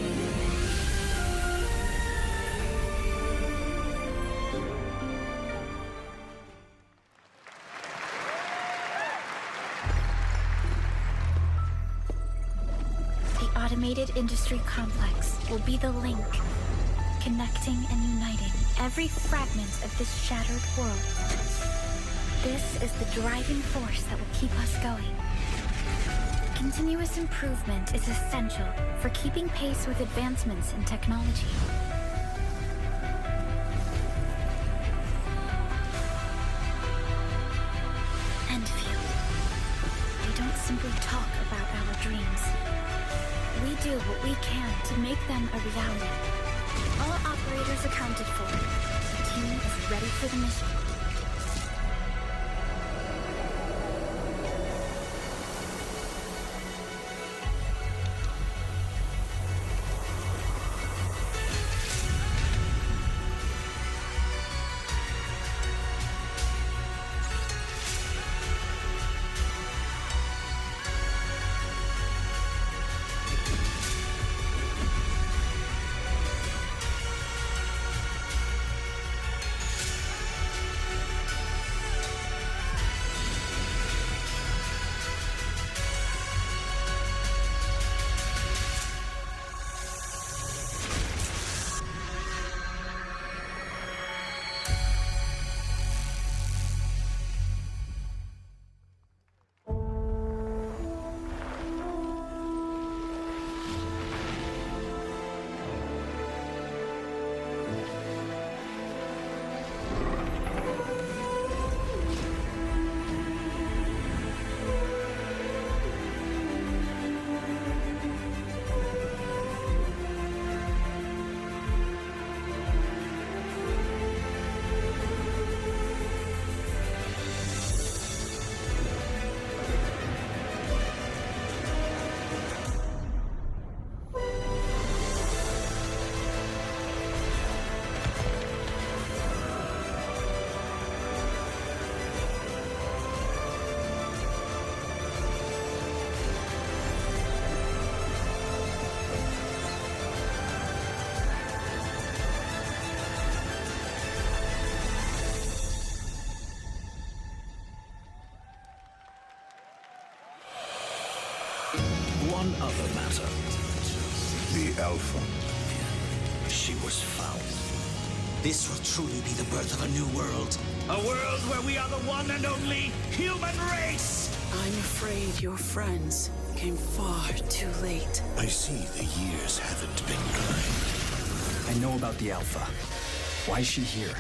The automated industry complex will be the link, connecting and uniting every fragment of this shattered world. This is the driving force that will keep us going. Continuous improvement is essential for keeping pace with advancements in technology. Enfield. We don't simply talk about our dreams. We do what we can to make them a reality. All operators accounted for. The team is ready for the mission. One other matter. The Alpha. She was found. This will truly be the birth of a new world. A world where we are the one and only human race! I'm afraid your friends came far too late. I see the years haven't been kind. I know about the Alpha. Why is she here?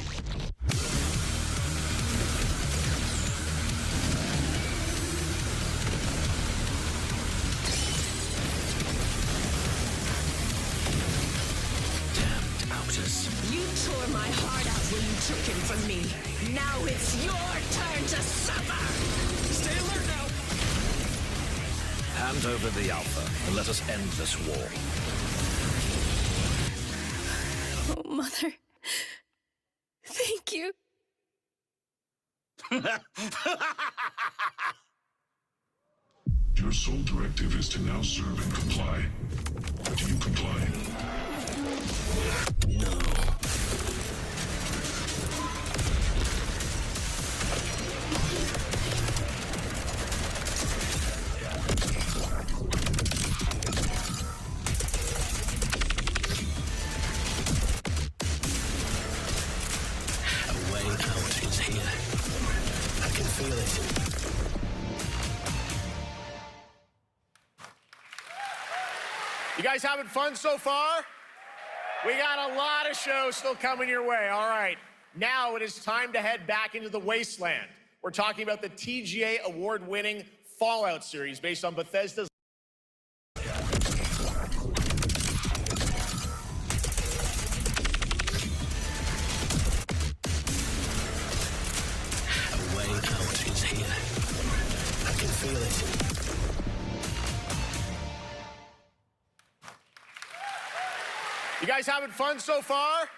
You tore my heart out when you took him from me. Now it's your turn to suffer! Stay alert now! Hand over the Alpha and let us end this war. Oh, Mother. Thank you. Your sole directive is to now serve and comply. Do you comply? No. A way out is here. I can feel it. You guys having fun so far? We got a lot of shows still coming your way. All right, now it is time to head back into the wasteland. We're talking about the TGA award-winning Fallout series based on Bethesda's A way out is here. I can feel it. You guys having fun so far?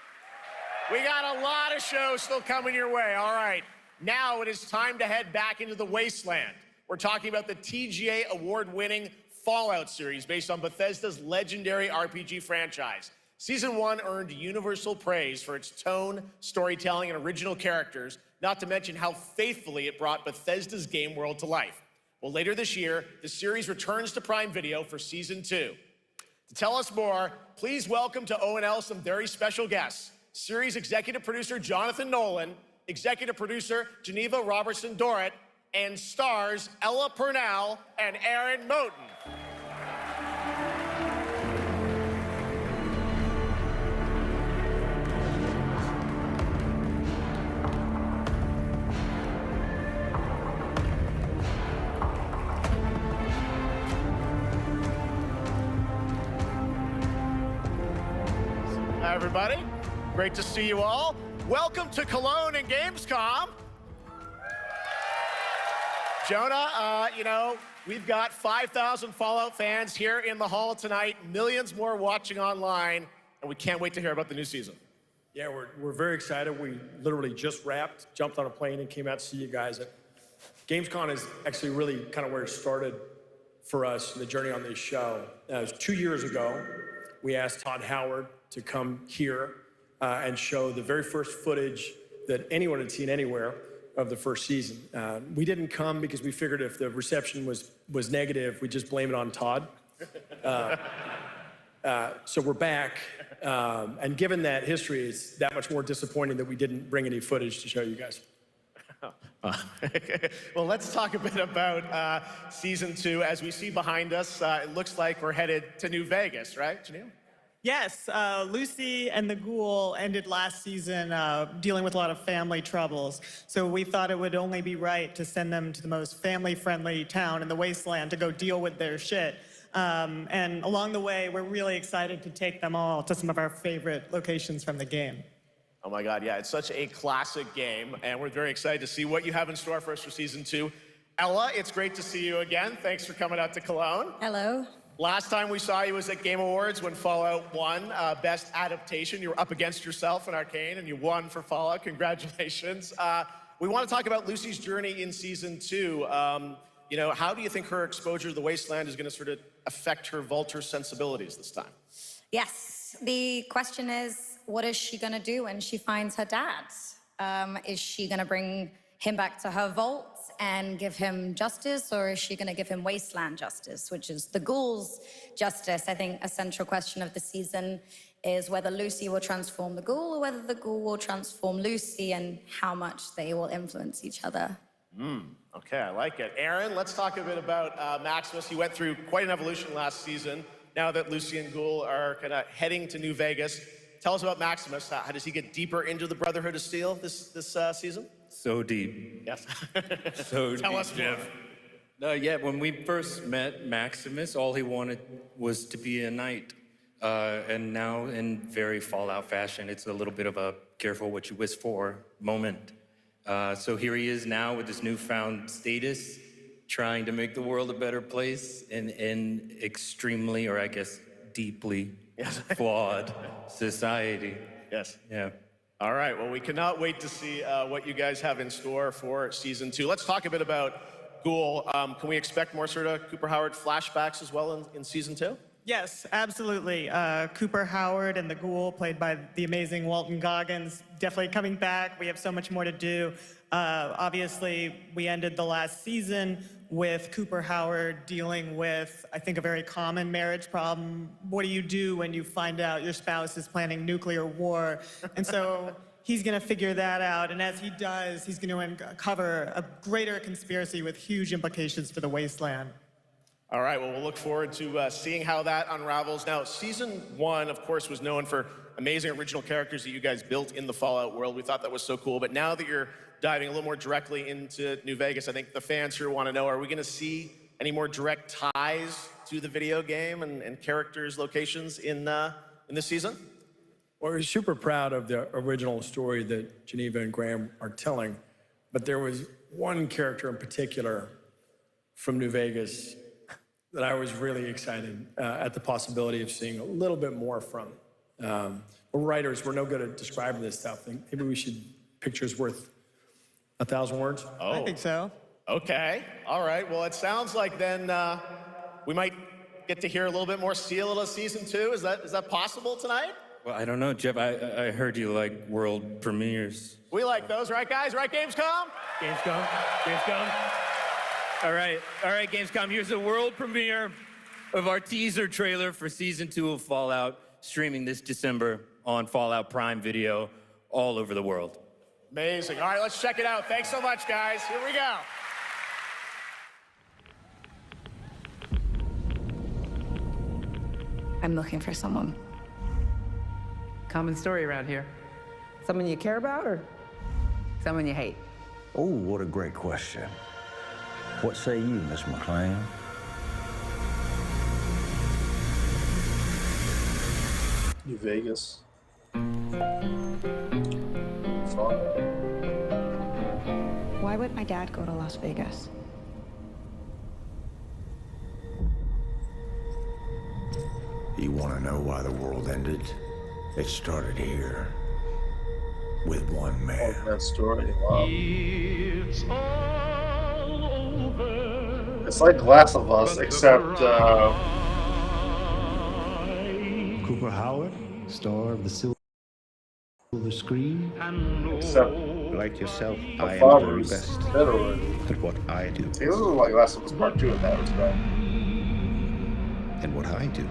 We got a lot of shows still coming your way. All right, now it is time to head back into the wasteland. We're talking about the TGA award-winning Fallout series based on Bethesda's legendary RPG franchise. Season 1 earned universal praise for its tone, storytelling, and original characters, not to mention how faithfully it brought Bethesda's game world to life. Well, later this year, the series returns to Prime Video for Season 2. To tell us more, please welcome to ONL some very special guests. Series executive producer Jonathan Nolan, executive producer Geneva Robertson-Dorrit, and stars Ella Purnell and Aaron Moten. Hi, everybody. Great to see you all. Welcome to Cologne and Gamescom. Jonah, you know, we've got 5,000 Fallout fans here in the hall tonight, millions more watching online, and we can't wait to hear about the new season. Yeah, we're very excited. We literally just wrapped, jumped on a plane, and came out to see you guys. Gamescom is actually really kind of where it started for us, the journey on this show. It was 2 years ago. We asked Todd Howard to come here and show the very first footage that anyone had seen anywhere of the first season. We didn't come because we figured if the reception was negative, we'd just blame it on Todd. So we're back, and given that history, it's that much more disappointing that we didn't bring any footage to show you guys. Well, let's talk a bit about season 2. As we see behind us, it looks like we're headed to New Vegas, right, Janelle? Yes, Lucy and the Ghoul ended last season dealing with a lot of family troubles. So we thought it would only be right to send them to the most family-friendly town in the Wasteland to go deal with their shit. And along the way, we're really excited to take them all to some of our favorite locations from the game. Oh my God, yeah, it's such a classic game, and we're very excited to see what you have in store for us for season 2. Ella, it's great to see you again. Thanks for coming out to Cologne. Hello. Last time we saw you was at Game Awards when Fallout won Best Adaptation. You were up against yourself in Arcane, and you won for Fallout. Congratulations. We want to talk about Lucy's journey in season 2. You know, how do you think her exposure to the Wasteland is going to sort of affect her Vulture sensibilities this time? Yes, the question is, what is she gonna do when she finds her dad? Is she gonna bring him back to her vault and give him justice, or is she gonna give him Wasteland justice, which is the Ghoul's justice? I think a central question of the season is whether Lucy will transform the Ghoul or whether the Ghoul will transform Lucy, and how much they will influence each other. Okay, I like it. Aaron, let's talk a bit about Maximus. He went through quite an evolution last season. Now that Lucy and Ghoul are kind of heading to New Vegas, tell us about Maximus. How does he get deeper into the Brotherhood of Steel this season? So deep. Yes. So Tell deep, us more. Jeff. Yeah, when we first met Maximus, all he wanted was to be a knight. And now, in very Fallout fashion, it's a little bit of a careful what you wish for moment. So here he is now with this newfound status, trying to make the world a better place in extremely, or I guess deeply, flawed society. Yes. Yeah. All right, well, we cannot wait to see what you guys have in store for season 2. Let's talk a bit about Ghoul. Can we expect more sort of Cooper Howard flashbacks as well in season 2? Yes, absolutely. Cooper Howard and the Ghoul, played by the amazing Walton Goggins, definitely coming back. We have so much more to do. Obviously, we ended the last season with Cooper Howard dealing with, I think, a very common marriage problem. What do you do when you find out your spouse is planning nuclear war? And so he's going to figure that out. And as he does, he's going to uncover a greater conspiracy with huge implications for the Wasteland. All right, well, we'll look forward to seeing how that unravels. Now, season 1, of course, was known for amazing original characters that you guys built in the Fallout world. We thought that was so cool. But now that you're diving a little more directly into New Vegas, I think the fans here want to know, are we going to see any more direct ties to the video game and characters, locations in this season? Well, we're super proud of the original story that Geneva and Graham are telling. But there was one character in particular from New Vegas that I was really excited at the possibility of seeing a little bit more from. We're writers, we're no good at describing this stuff. Maybe we should, pictures worth 1,000 words? Oh. I think so. Okay, all right. Well, it sounds like then we might get to hear a little bit more Seal of season 2. Is that possible tonight? Well, I don't know, Jeff. I heard you like world premieres. We like those, right, guys? Right, Gamescom? Gamescom. All right, Gamescom. Here's the world premiere of our teaser trailer for season 2 of Fallout, streaming this December on Fallout Prime Video all over the world. Amazing. All right, let's check it out. Thanks so much, guys. Here we go. I'm looking for someone. Common story around here. Someone you care about or someone you hate? Oh, what a great question. What say you, Miss McLean? New Vegas. Why would my dad go to Las Vegas? You want to know why the world ended? It started here. With one man. Oh, that story. Wow. It's like Last of Us, except Cooper Howard, star of the silver screen. Except like yourself, the I am the very father's best dead already. at what I do. See, this is like Last of Us Part 2 in that respect. And what I do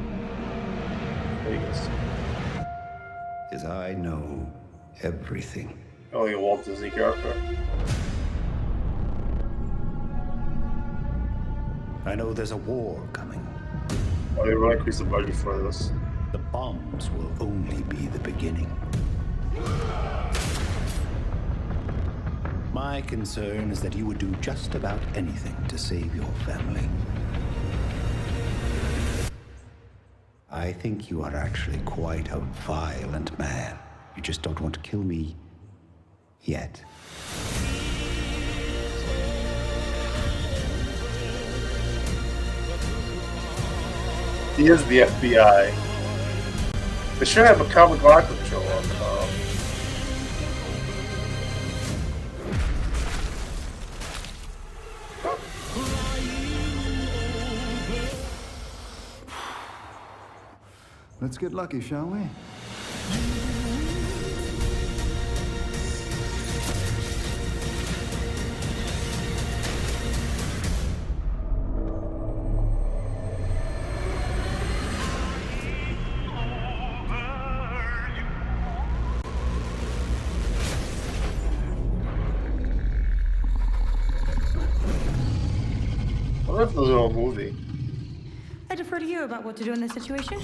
Vegas. is I know everything. Only a Walt Disney character. I know there's a war coming. Oh, they really increased the budget for this. The bombs will only be the beginning. My concern is that you would do just about anything to save your family. I think you are actually quite a violent man. You just don't want to kill me yet. He is the FBI. They should have a comic Arkham show on. Let's get lucky, shall we? What if there's a movie? I defer to you about what to do in this situation.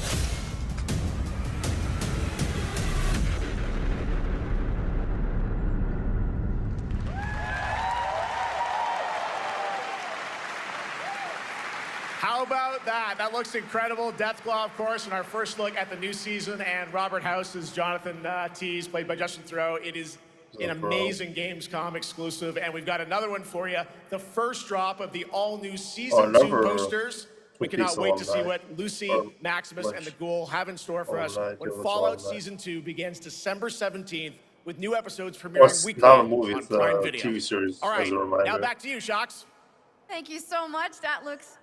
How about that? That looks incredible. Deathclaw, of course, in our first look at the new season, and Robert House is Jonathan Tease, played by Justin Theroux. It is an amazing Gamescom exclusive, and we've got another one for you. The first drop of the all-new Season 2 posters. We cannot wait to see what Lucy, Maximus, and the Ghoul have in store for us when Fallout Season 2 begins December 17th, with new episodes premiering weekly not a movie, on it's Prime a Video. TV series, All right, as a reminder. now back to you, Shox. Thank you so much. That looks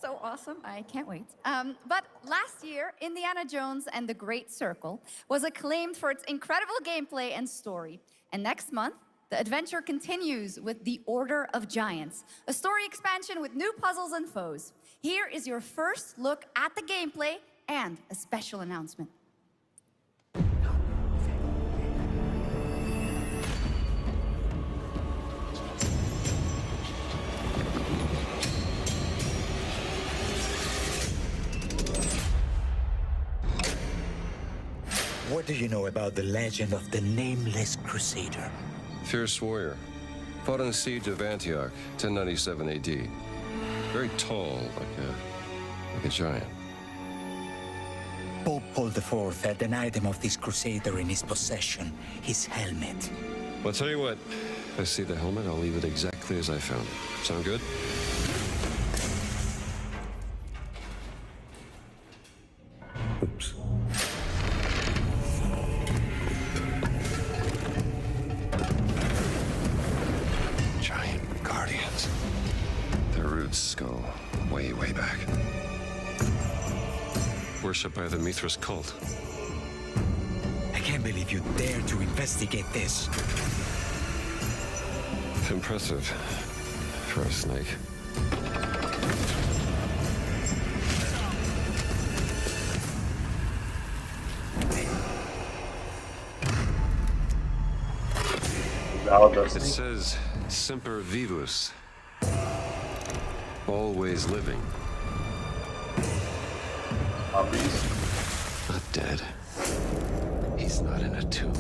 so awesome. I can't wait. But last year, Indiana Jones and the Great Circle was acclaimed for its incredible gameplay and story. And next month, the adventure continues with The Order of Giants, a story expansion with new puzzles and foes. Here is your first look at the gameplay and a special announcement. What do you know about the legend of the Nameless Crusader? Fierce warrior. Fought in the siege of Antioch, 1097 AD. Very tall, like a giant. Pope Paul IV had an item of this crusader in his possession, his helmet. Well, I'll tell you what. If I see the helmet, I'll leave it exactly as I found it. Sound good? Oops. Giant guardians. Their roots go way, way back. Worshipped by the Mithras cult. I can't believe you dare to investigate this. Impressive for a snake. It says Semper Vivus. Always living. Hobbies. not dead. He's not in a tomb.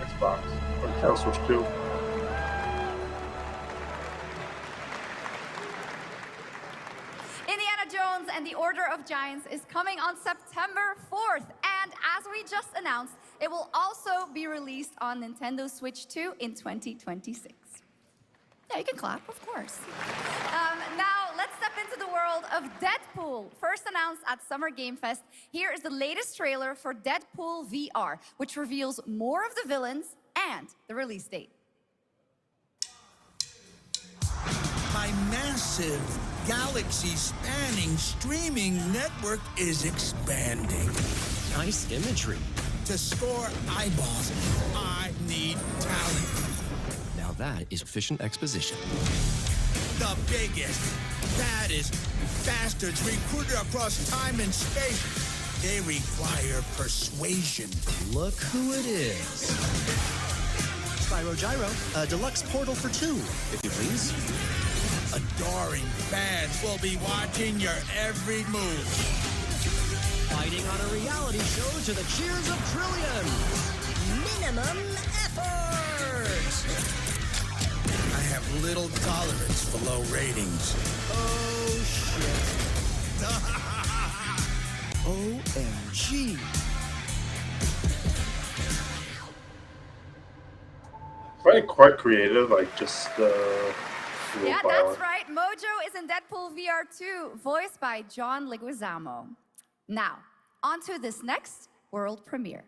Xbox or Nintendo Switch 2. Indiana Jones and the Order of Giants is coming on September 4th. And as we just announced, it will also be released on Nintendo Switch 2 in 2026. Yeah, you can clap, of course. Now, let's step into the world of Deadpool. First announced at Summer Game Fest, here is the latest trailer for Deadpool VR, which reveals more of the villains and the release date. My massive, galaxy-spanning streaming network is expanding. Nice imagery. To score eyeballs, I need talent. Now that is efficient exposition. The biggest, baddest bastards recruited across time and space. They require persuasion. Look who it is. Spyro Gyro, a deluxe portal for 2, if you please. Adoring fans will be watching your every move. Fighting on a reality show to the cheers of trillions. Minimum effort. I have little tolerance for low ratings. Oh, shit. OMG. Probably quite creative, like just Yeah, that's right. Mojo is in Deadpool VR 2, voiced by John Leguizamo. Now, on to this next world premiere.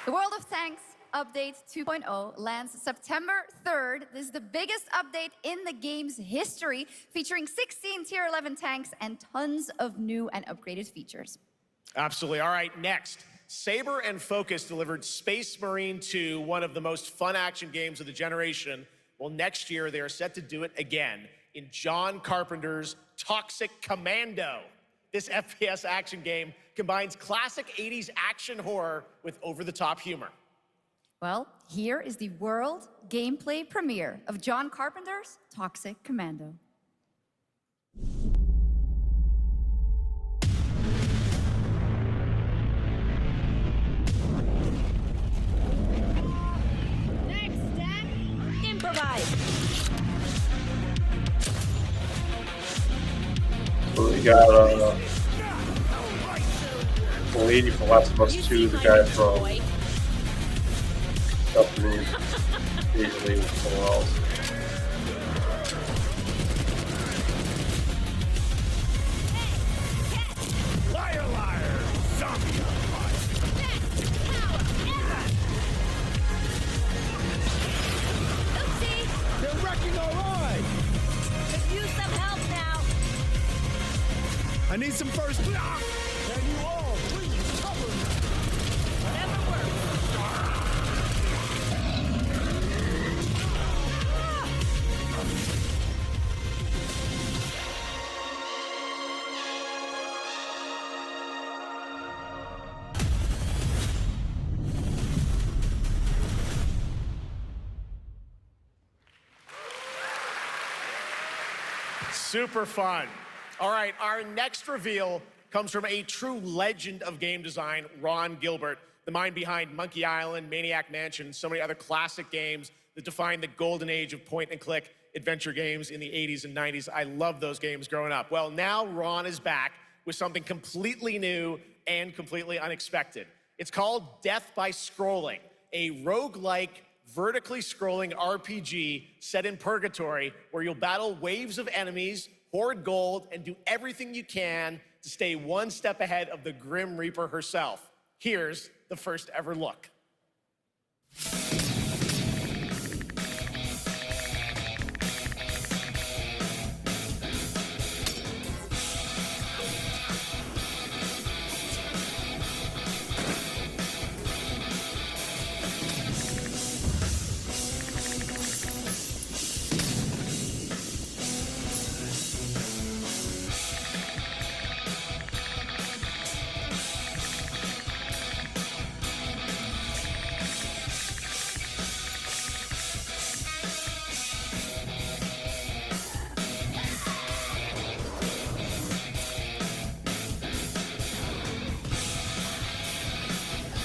The World of Tanks Update 2.0 lands September 3rd. This is the biggest update in the game's history, featuring 16 Tier 11 tanks and tons of new and upgraded features. Absolutely. All right, next. Saber and Focus delivered Space Marine 2, one of the most fun action games of the generation. Well, next year, they are set to do it again in John Carpenter's Toxic Commando. This FPS action game combines classic 80s action horror with over-the-top humor. Well, here is the world gameplay premiere of John Carpenter's Toxic Commando. Next step, improvise. So we got the lady from Last of Us 2, the guy from Up Move, Asian lady from somewhere else. Liar, liar, zombie Oopsie. They're wrecking our ride. Could use some help now. I need some first. Can you all please cover me? Whatever works. Super fun. All right, our next reveal comes from a true legend of game design, Ron Gilbert, the mind behind Monkey Island, Maniac Mansion, and so many other classic games that defined the golden age of point-and-click adventure games in the 80s and 90s. I loved those games growing up. Well, now Ron is back with something completely new and completely unexpected. It's called Death by Scrolling, a roguelike, vertically scrolling RPG set in purgatory where you'll battle waves of enemies, hoard gold, and do everything you can to stay one step ahead of the Grim Reaper herself. Here's the first ever look.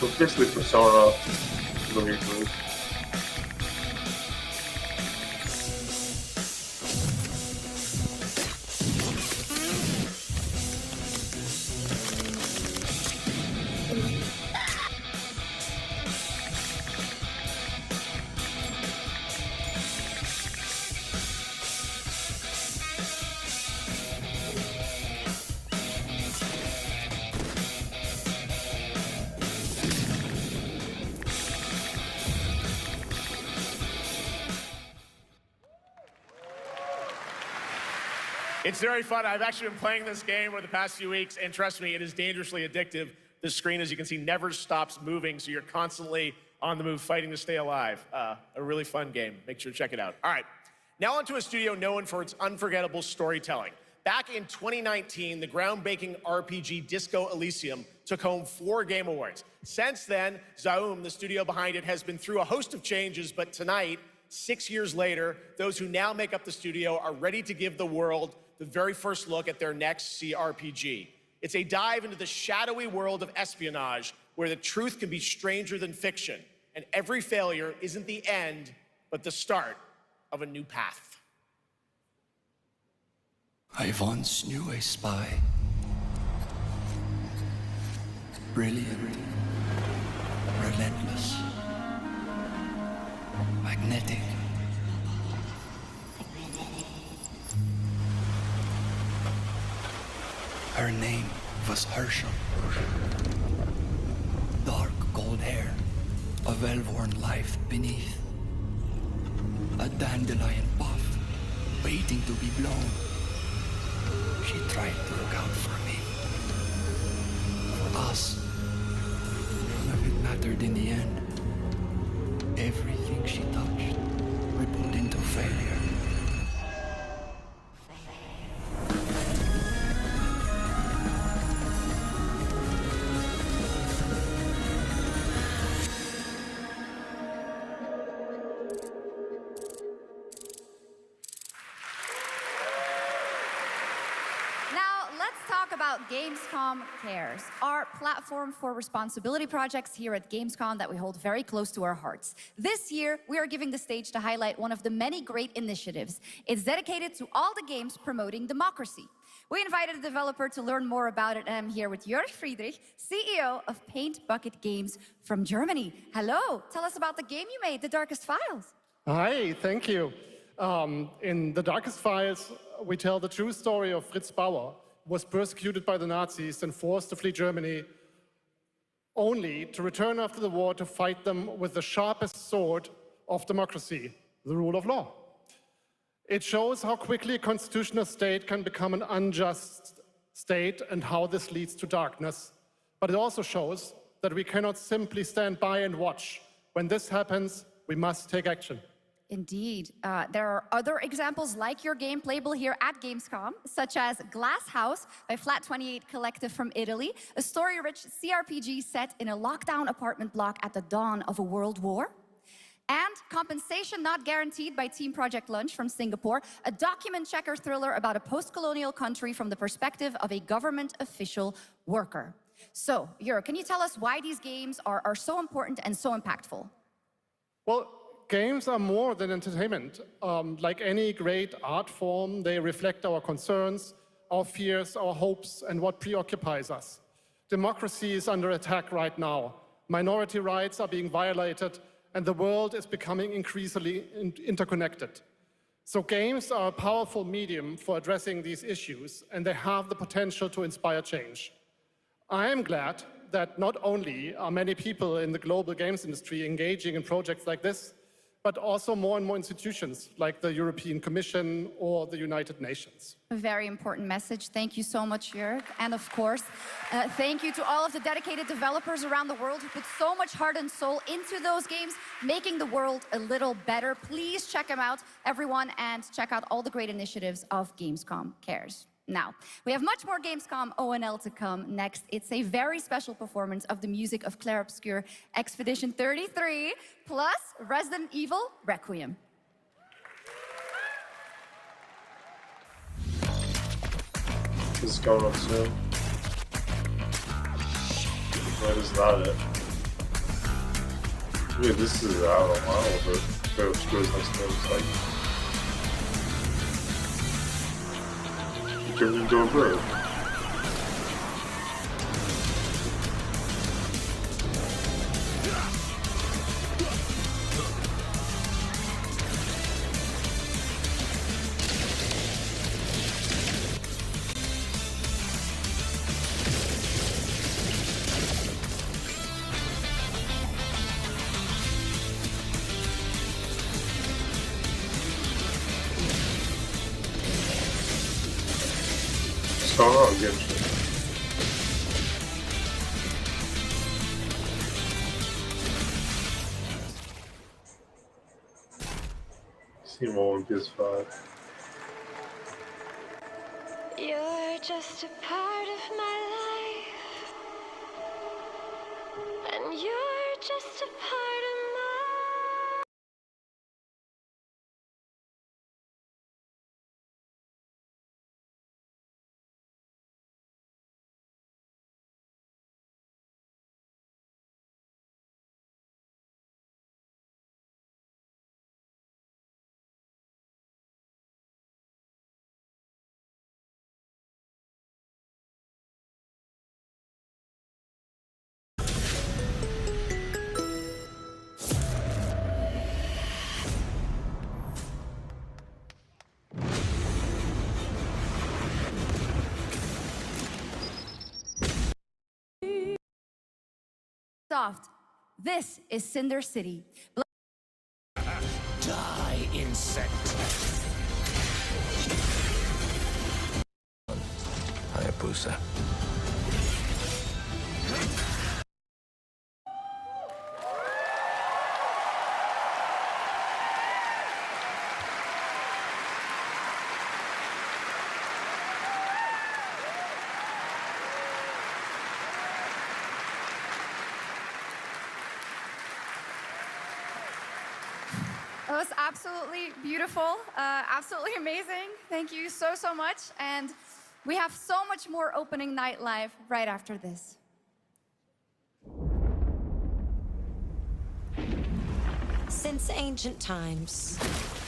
So basically Persona really good. It's very fun. I've actually been playing this game over the past few weeks, and trust me, it is dangerously addictive. The screen, as you can see, never stops moving, so you're constantly on the move fighting to stay alive. A really fun game. Make sure to check it out. All right, now onto a studio known for its unforgettable storytelling. Back in 2019, the groundbreaking RPG Disco Elysium took home 4 Game Awards. Since then, Zaum, the studio behind it, has been through a host of changes, but tonight, 6 years later, those who now make up the studio are ready to give the world the very first look at their next CRPG. It's a dive into the shadowy world of espionage where the truth can be stranger than fiction, and every failure isn't the end, but the start of a new path. I once knew a spy. Brilliant, relentless, magnetic. Her name was Herschel. Dark gold hair, a well-worn life beneath. A dandelion puff, waiting to be blown. She tried to look out for me. For us. If it mattered in the end, everything she touched rippled into failure. Gamescom Cares, our platform for responsibility projects here at Gamescom that we hold very close to our hearts. This year, we are giving the stage to highlight one of the many great initiatives. It's dedicated to all the games promoting democracy. We invited a developer to learn more about it, and I'm here with Jörg Friedrich, CEO of Paint Bucket Games from Germany. Hello, tell us about the game you made, The Darkest Files. Hi, thank you. In The Darkest Files, we tell the true story of Fritz Bauer, was persecuted by the Nazis and forced to flee Germany, only to return after the war to fight them with the sharpest sword of democracy, the rule of law. It shows how quickly a constitutional state can become an unjust state and how this leads to darkness. But it also shows that we cannot simply stand by and watch. When this happens, we must take action. Indeed. There are other examples like your game playable here at Gamescom, such as Glass House by Flat 28 Collective from Italy, a story-rich CRPG set in a lockdown apartment block at the dawn of a world war. And Compensation Not Guaranteed by Team Project Lunch from Singapore, a document checker thriller about a post-colonial country from the perspective of a government official worker. So, Jur, can you tell us why these games are so important and so impactful? Well, games are more than entertainment. Like any great art form, they reflect our concerns, our fears, our hopes, and what preoccupies us. Democracy is under attack right now. Minority rights are being violated, and the world is becoming increasingly interconnected. So games are a powerful medium for addressing these issues, and they have the potential to inspire change. I am glad that not only are many people in the global games industry engaging in projects like this, but also more and more institutions like the European Commission or the United Nations. A very important message. Thank you so much, Jörg. And of course, thank you to all of the dedicated developers around the world who put so much heart and soul into those games, making the world a little better. Please check them out, everyone, and check out all the great initiatives of Gamescom Cares. Now, we have much more Gamescom ONL to come next. It's a very special performance of the music of Clair Obscur Expedition 33, plus Resident Evil Requiem. This is going up soon. That is not it. Wait, this is, I don't know, but Clair Obscur's next name is like... Turns into a bird. What's going on, Genshin? See more on PS5. You're just a part of my life, and you're just a part of my... Soft. This is Cinder City. Die, insect. Hayabusa. It was absolutely beautiful, absolutely amazing. Thank you so, so much. And we have so much more opening night live right after this. Since ancient times,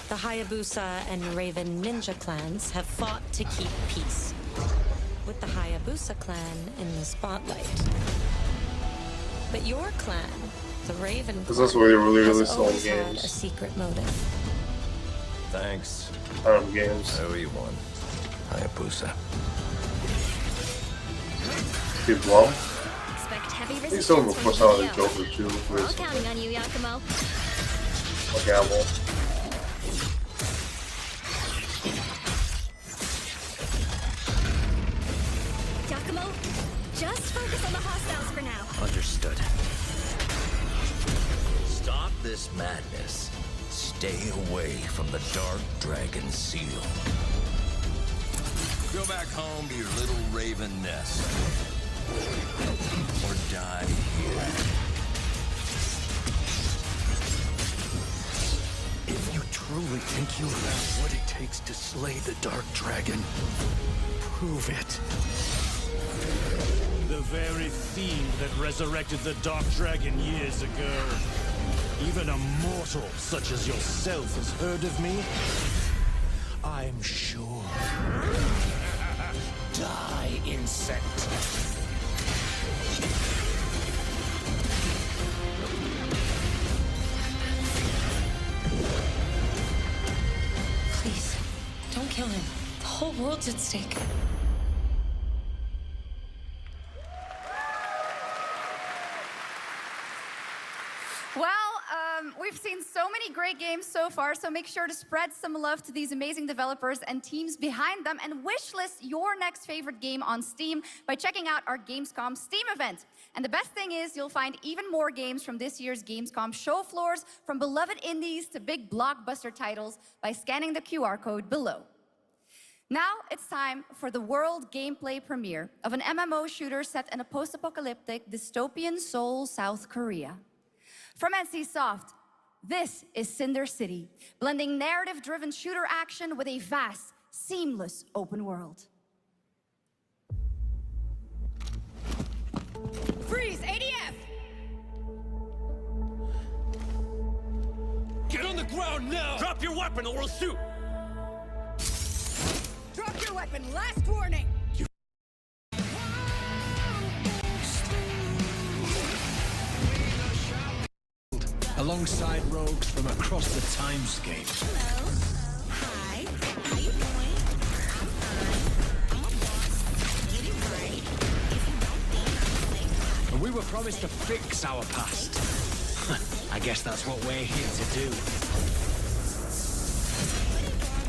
the Hayabusa and Raven ninja clans have fought to keep peace, with the Hayabusa clan in the spotlight. But your clan, the Raven Because that's where they really has release all the always had games. a secret motive. Thanks. Games. I owe you one. Hayabusa. Steve Blum. Expect heavy I think resistance some of them from push the out the video. Joker too. I'm counting on you, Yakumo. Like Apple. Yakumo, just focus on the hostiles for now. Understood. Stop this madness. Stay away from the Dark Dragon Seal. Go back home to your little raven nest. Or die here. You have what it takes to slay the Dark Dragon. Prove it. The very fiend that resurrected the Dark Dragon years ago. Even a mortal such as yourself has heard of me? I'm sure. Die, insect. Please, don't kill him. The whole world's at stake. Well, we've seen so many great games so far, so make sure to spread some love to these amazing developers and teams behind them, and wishlist your next favorite game on Steam by checking out our Gamescom Steam event. And the best thing is you'll find even more games from this year's Gamescom show floors, from beloved indies to big blockbuster titles, by scanning the QR code below. Now it's time for the world gameplay premiere of an MMO shooter set in a post-apocalyptic dystopian Seoul, South Korea. From NCSoft, this is Cinder City, blending narrative-driven shooter action with a vast, seamless open world. Freeze, ADF! Get on the ground now! Drop your weapon or we'll shoot! Drop your weapon, last warning! Alongside rogues from across the timescape. Hello. Hi. How you doing? I'm fine. I'm a boss. Get it right. If you don't think I'm safe. And we were promised to fix our past. I guess that's what we're here to do.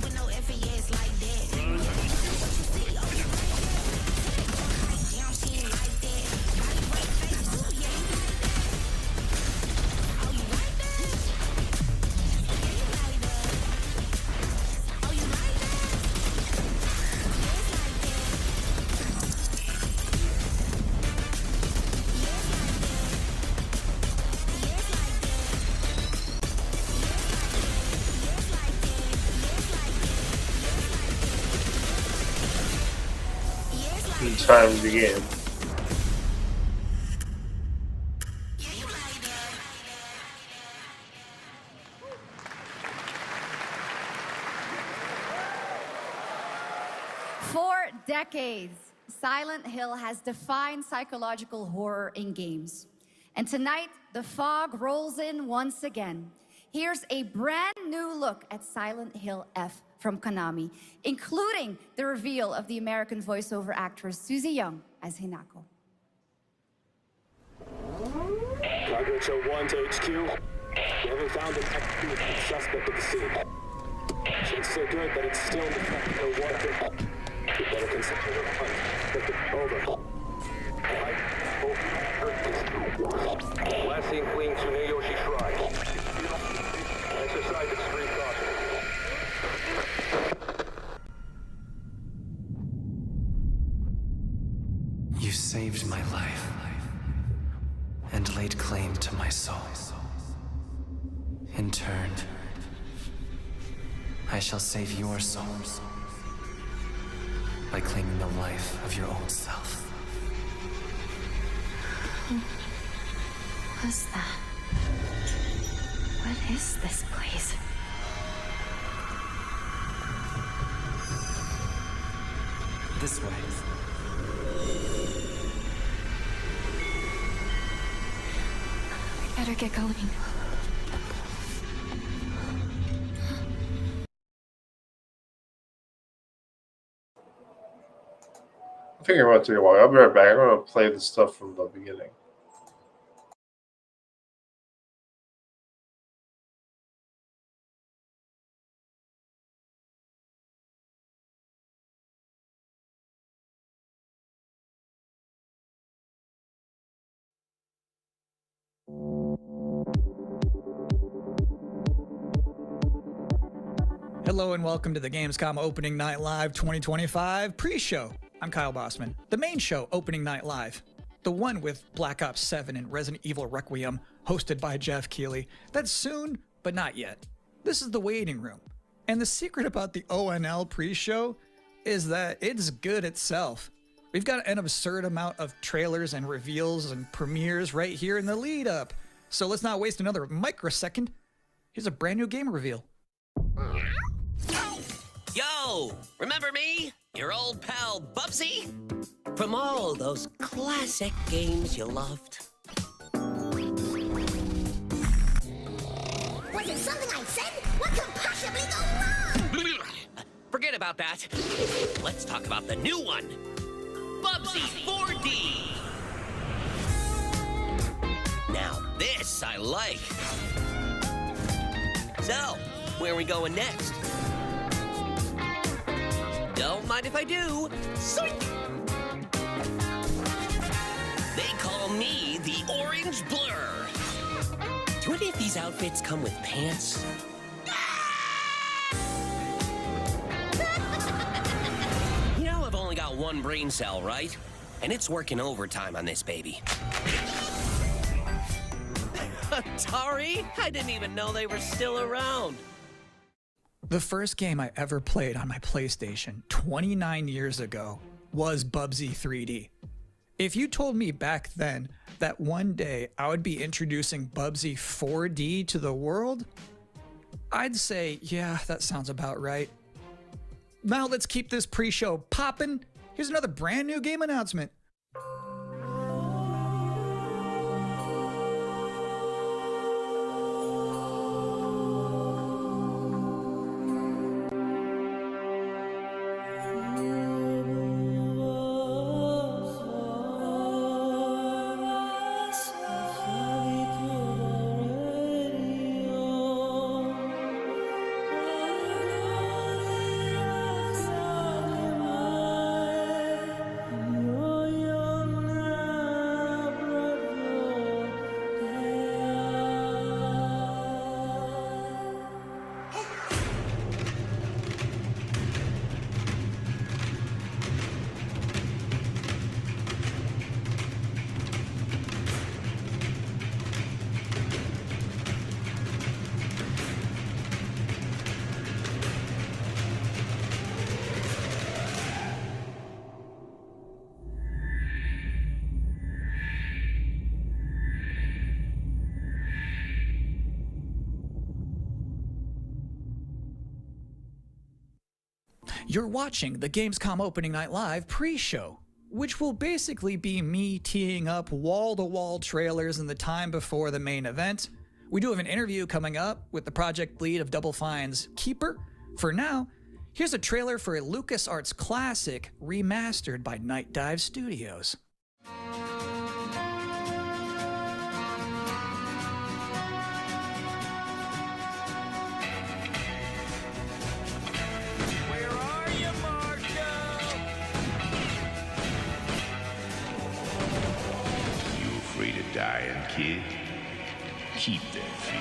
With no FES like that. Down team like that. Body break face. Ooh, yeah, you like that. Oh, you like that? Yeah, you like that. Oh, you like that? Yes, like that. Yes, like that. Yes, like that. Yes, like that. Yes, like that. Yes, like that. Yes, like that. Time to begin. For decades, Silent Hill has defined psychological horror in games. And tonight, the fog rolls in once again. Here's a brand new look at Silent Hill F from Konami, including the reveal of the American voiceover actress Susie Young as Hinako. Target show 1 to HQ. We haven't found an active suspect at the scene. It's so good that it's still in the fact no one. We better consider the hunt. Over. Last seen fleeing Tsuneyoshi Shrine. Exercise extreme caution. You saved my life and laid claim to my soul. In turn, I shall save your soul by claiming the life of your own self. Who was that? What is this place? This way. We better get going. I think I'm going to take a while. I'll be right back. I'm going to play the stuff from the beginning. Hello and welcome to the Gamescom Opening Night Live 2025 pre-show. I'm Kyle Bossman. The main show, Opening Night Live, the one with Black Ops 7 and Resident Evil Requiem, hosted by Jeff Keighley. That's soon, but not yet. This is the waiting room. And the secret about the ONL pre-show is that it's good itself. We've got an absurd amount of trailers and reveals and premieres right here in the lead up. So let's not waste another microsecond. Here's a brand new game reveal. Yo, remember me? Your old pal Bubsy? From all those classic games you loved. Was it something I said? What could possibly go wrong? Forget about that. Let's talk about the new one. Bubsy 4D. Now this I like. So, where are we going next? Don't mind if I do. Zoink! They call me the Orange Blur. Do any of these outfits come with pants? You know, I've only got one brain cell, right? And it's working overtime on this baby. Atari? I didn't even know they were still around. The first game I ever played on my PlayStation 29 years ago was Bubsy 3D. If you told me back then that one day I would be introducing Bubsy 4D to the world, I'd say, yeah, that sounds about right. Now let's keep this pre-show poppin'. Here's another brand new game announcement. You're watching the Gamescom Opening Night Live pre-show, which will basically be me teeing up wall-to-wall trailers in the time before the main event. We do have an interview coming up with the project lead of Double Fine's Keeper. For now, here's a trailer for a LucasArts classic remastered by Night Dive Studios. Dying kid, keep that fear.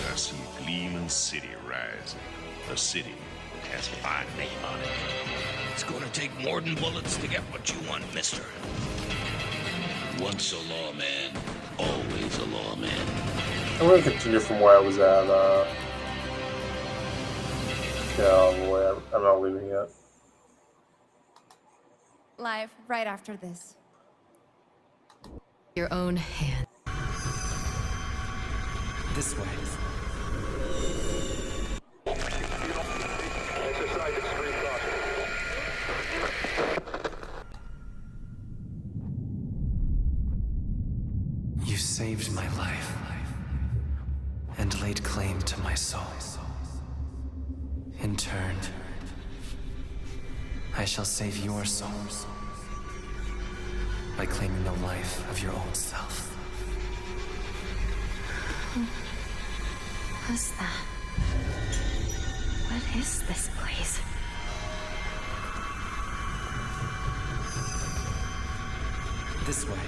I see a gleaming city rising, a city that has a fine name on it. It's gonna take more than bullets to get what you want, mister. Once a lawman, always a lawman. I'm going to continue from where I was at. Yeah, I'm not leaving yet. Live right after this. Your own hand. This way. Exercise extreme caution. You saved my life and laid claim to my soul. In turn, I shall save your soul by claiming the life of your own self. Who's that? What is this place? This way.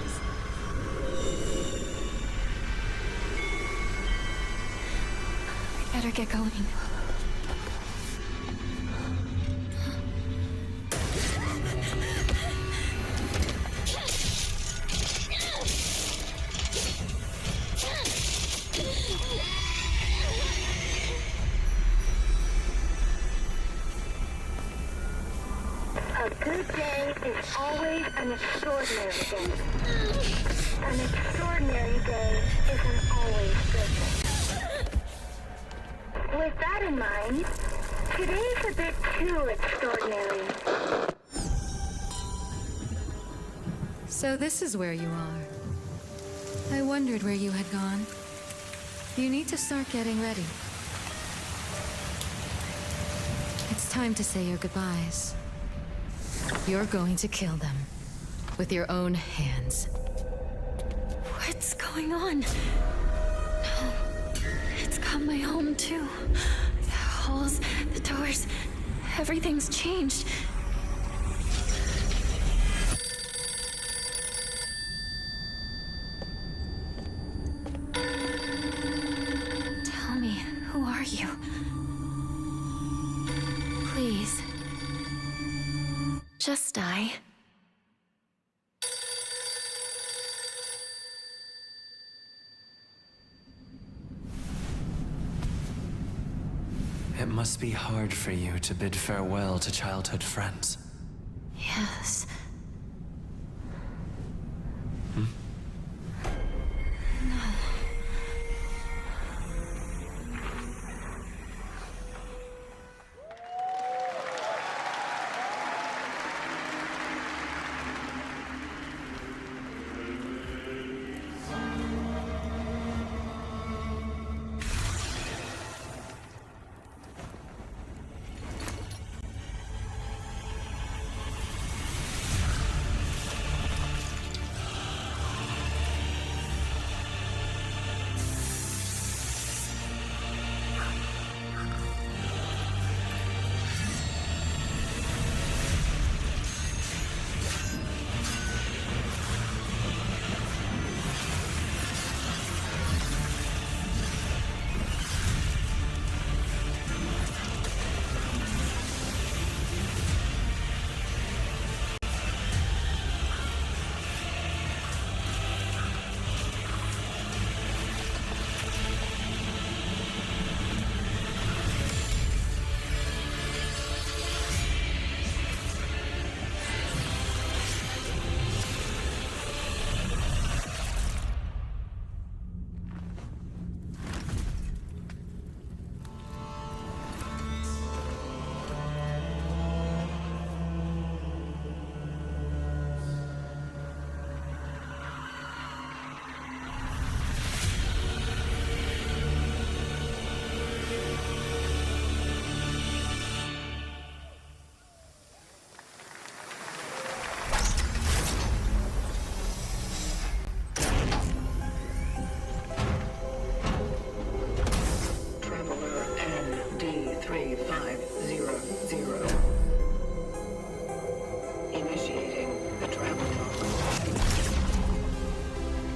We better get going. good day is always an extraordinary day. An extraordinary day isn't always good. With that in mind, today's a bit too extraordinary. So this is where you are. I wondered where you had gone. You need to start getting ready. It's time to say your goodbyes. You're going to kill them with your own hands. What's going on? No. It's got my home too. The halls, the doors, everything's changed. Tell me, who are you? Please. Just die. It must be hard for you to bid farewell to childhood friends. Yes.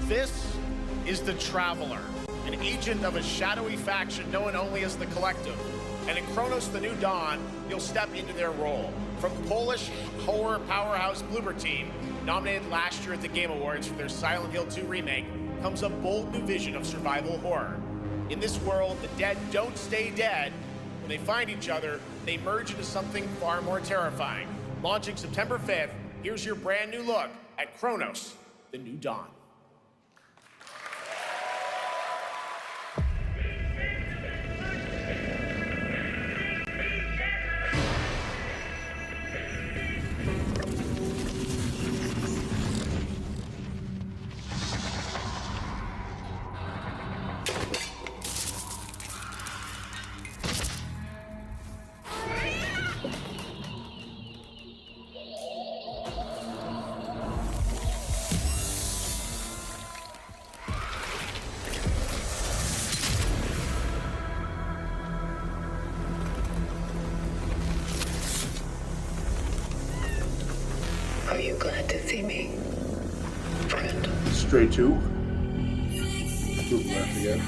This is the Traveler, an agent of a shadowy faction known only as the Collective. And in Kronos the New Dawn, you'll step into their role. From Polish horror powerhouse Bloober Team, nominated last year at the Game Awards for their Silent Hill 2 remake, comes a bold new vision of survival horror. In this world, the dead don't stay dead. When they find each other, they merge into something far more terrifying. Launching September 5th, here's your brand new look at Kronos, the New Dawn. Are you glad to see me, friend? Straight to. Move left again.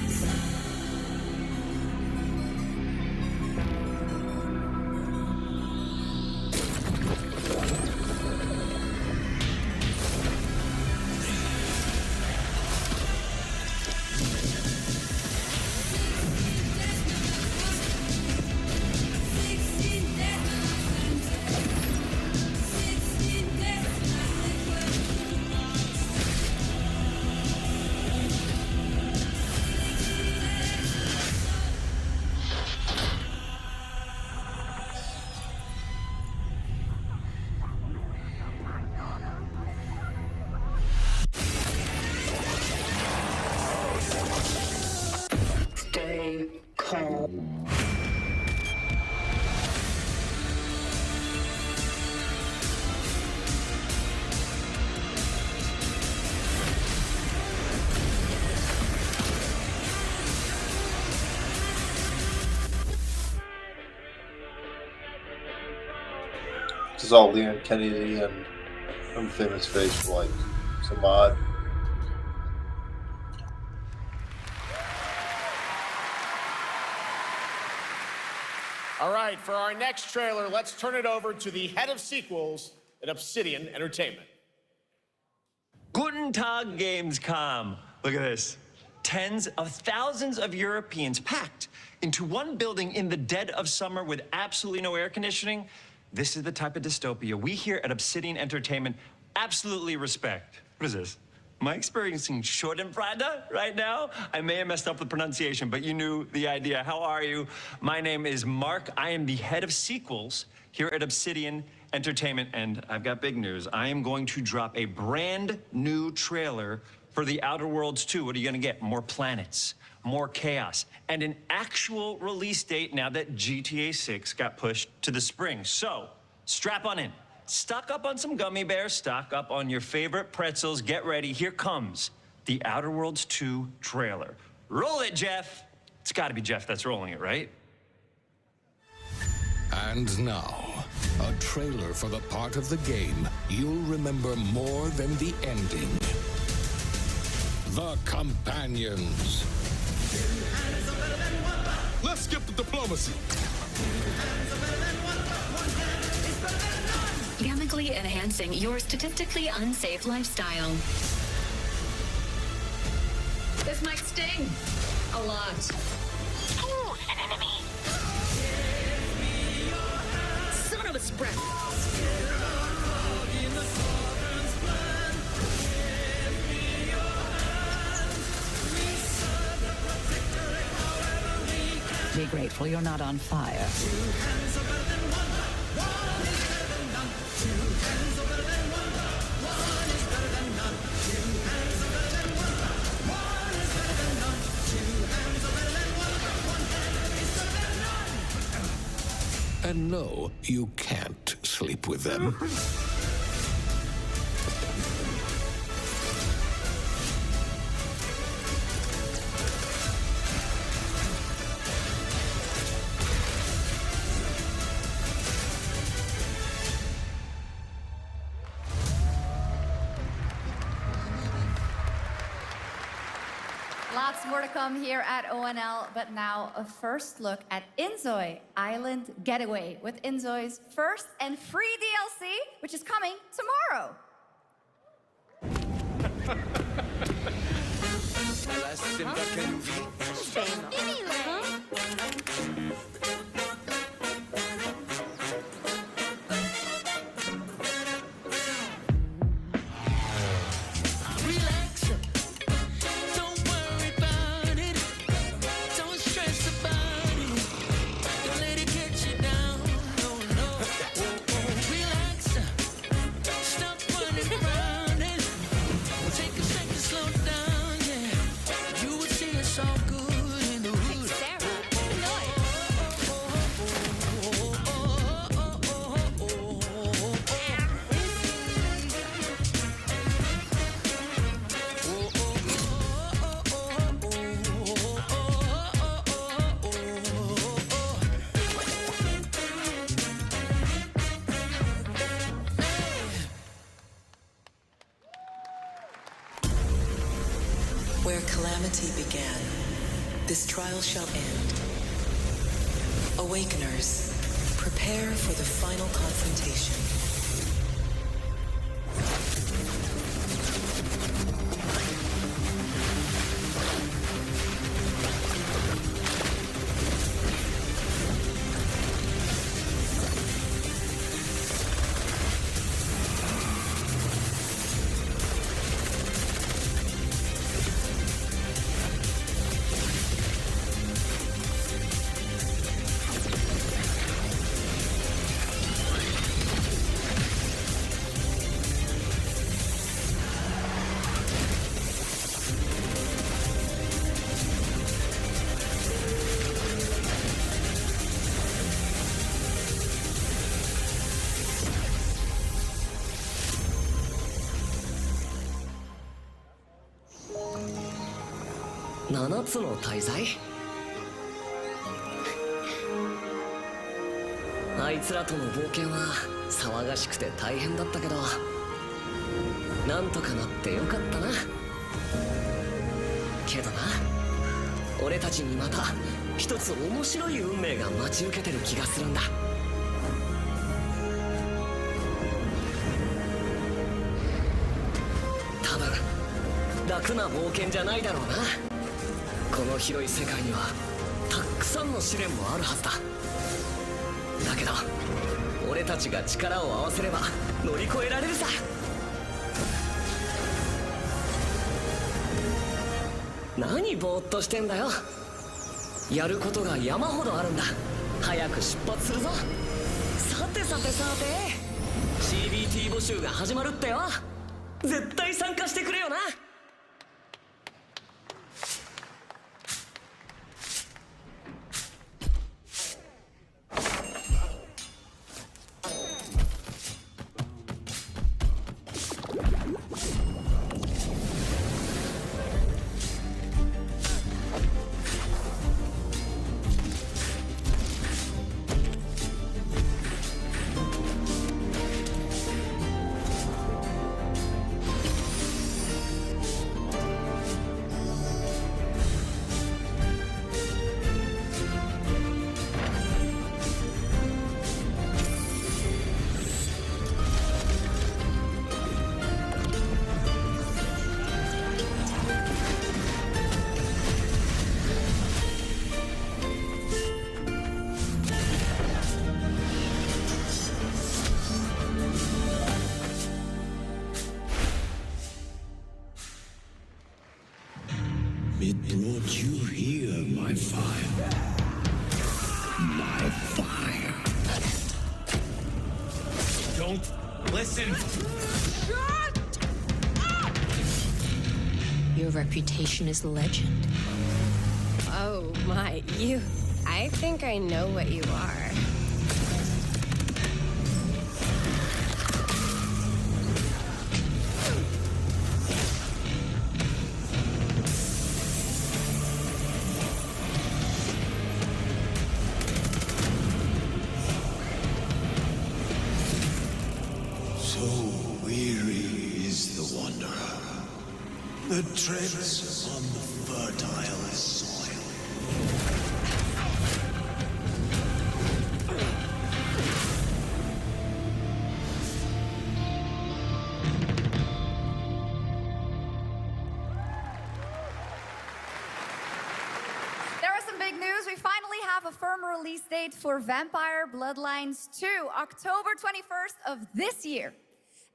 This is all Leon Kennedy and Unfamous Face for like some odd. All right, for our next trailer, let's turn it over to the head of sequels at Obsidian Entertainment. Guten Tag, Gamescom. Look at this. Tens of thousands of Europeans packed into one building in the dead of summer with absolutely no air conditioning. This is the type of dystopia we here at Obsidian Entertainment absolutely respect. What is this? Am I experiencing Schadenfreude right now? I may have messed up the pronunciation, but you knew the idea. How are you? My name is Mark. I am the head of sequels here at Obsidian Entertainment, and I've got big news. I am going to drop a brand new trailer for The Outer Worlds 2. What are you gonna get? More planets, more chaos, and an actual release date now that GTA 6 got pushed to the spring. So, strap on in. Stock up on some gummy bears, stock up on your favorite pretzels. Get ready, here comes The Outer Worlds 2 trailer. Roll it, Jeff. It's gotta be Jeff that's rolling it, right? And now, a trailer for the part of the game you'll remember more than the ending. The Companions. Let's skip the diplomacy. Chemically enhancing your statistically unsafe lifestyle. This might sting a lot. Ooh, an enemy. Son of a spread. Be grateful you're not on fire. And no, you can't sleep with them. Lots more to come here at ONL, but now a first look at Inzoi Island Getaway with Inzoi's first and free DLC, which is coming tomorrow. Where calamity began, this trial shall end. Awakeners, prepare for the final confrontation. 7つの大罪。あいつらとの冒険は騒がしくて大変だったけど、なんとかなってよかったな。けどな、俺たちにまた一つ面白い運命が待ち受けてる気がするんだ。多分楽な冒険じゃないだろうな。この広い世界にはたくさんの試練もあるはずだ。だけど俺たちが力を合わせれば乗り越えられるさ。何ぼーっとしてんだよ。やることが山ほどあるんだ。早く出発するぞ。さて CBT 募集が始まるってよ。絶対参加してくれよな。It brought you here, my fire. My fire. Don't listen. Your reputation is legend. Oh my, you. I think I know what you are. So weary is the wanderer that treads on the fertile soil. There are some big news. We finally have a firm release date for Vampire Bloodlines 2, October 21st of this year.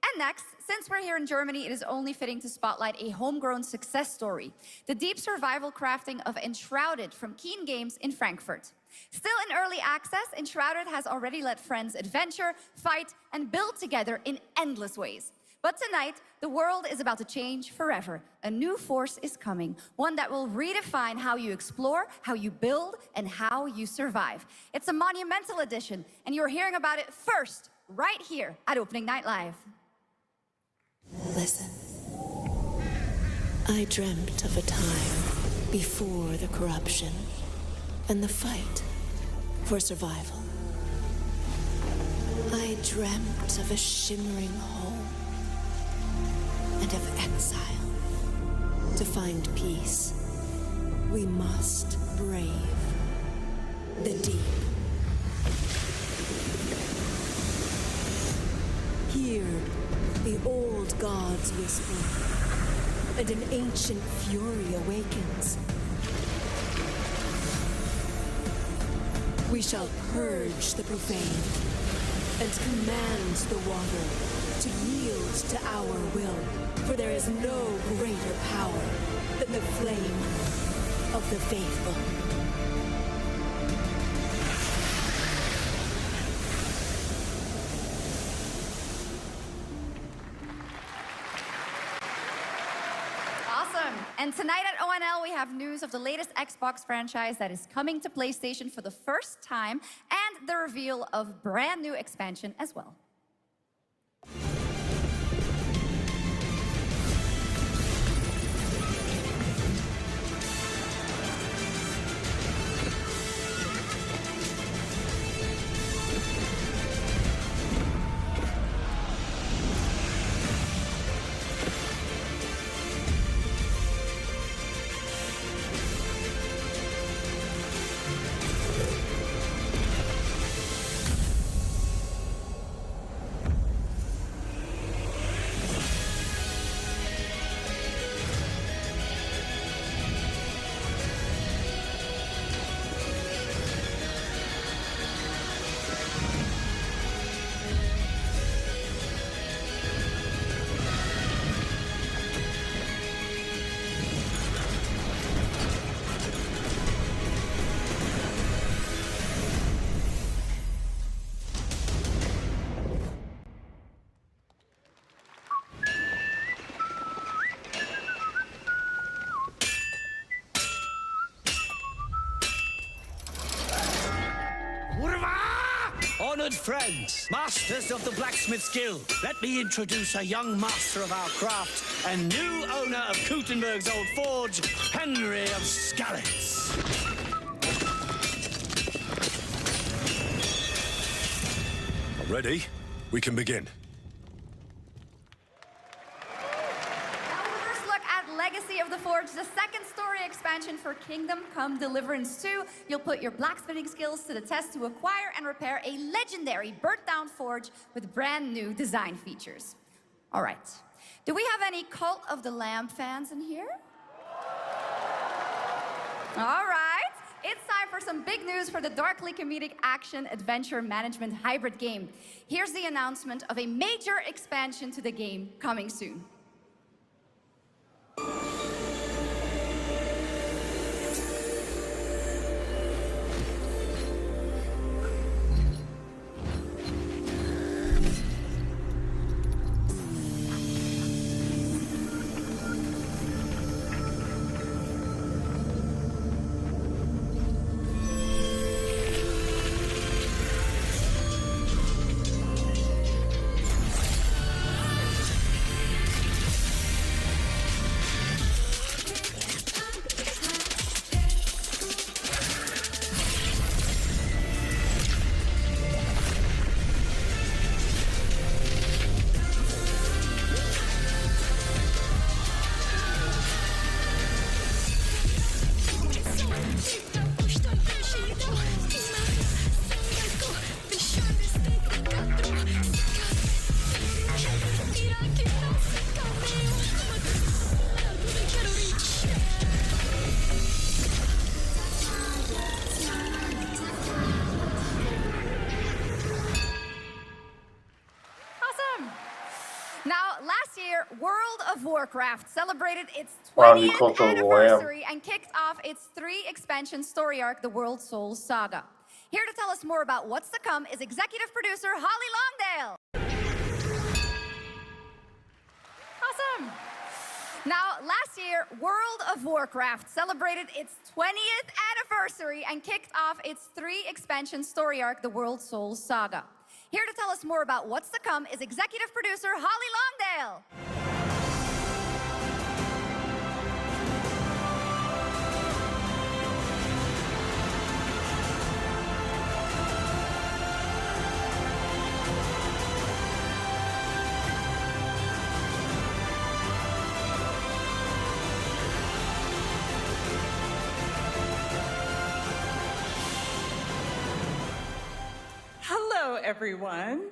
And next, since we're here in Germany, it is only fitting to spotlight a homegrown success story, the deep survival crafting of Enshrouded from Keen Games in Frankfurt. Still in early access, Enshrouded has already let friends adventure, fight, and build together in endless ways. But tonight, the world is about to change forever. A new force is coming, one that will redefine how you explore, how you build, and how you survive. It's a monumental edition, and you're hearing about it first, right here at Opening Night Live. Listen. I dreamt of a time before the corruption and the fight for survival. I dreamt of a shimmering home and of exile. To find peace, we must brave the deep. Hear the old gods whisper, and an ancient fury awakens. We shall purge the profane and command the water to yield to our will, for there is no greater power than the flame of the faithful. Awesome. And tonight at ONL, we have news of the latest Xbox franchise that is coming to PlayStation for the first time, and the reveal of brand new expansion as well. Honored friends, masters of the blacksmith's guild, let me introduce a young master of our craft and new owner of Kutenberg's old forge, Henry of Skalitz. Ready? We can begin. Legacy of the Forge, the second story expansion for Kingdom Come Deliverance 2. You'll put your blacksmithing skills to the test to acquire and repair a legendary burnt-down forge with brand new design features. All right. Do we have any Cult of the Lamb fans in here? All right. It's time for some big news for the darkly comedic action adventure management hybrid game. Here's the announcement of a major expansion to the game coming soon. Warcraft celebrated its 20th anniversary and kicked off its 3-expansion story arc, the World Souls Saga. Here to tell us more about what's to come is executive producer Holly Longdale. Awesome. Now, last year, World of Warcraft celebrated its 20th anniversary and kicked off its 3-expansion story arc, the World Souls Saga. Here to tell us more about what's to come is executive producer Holly Longdale. Hello, everyone.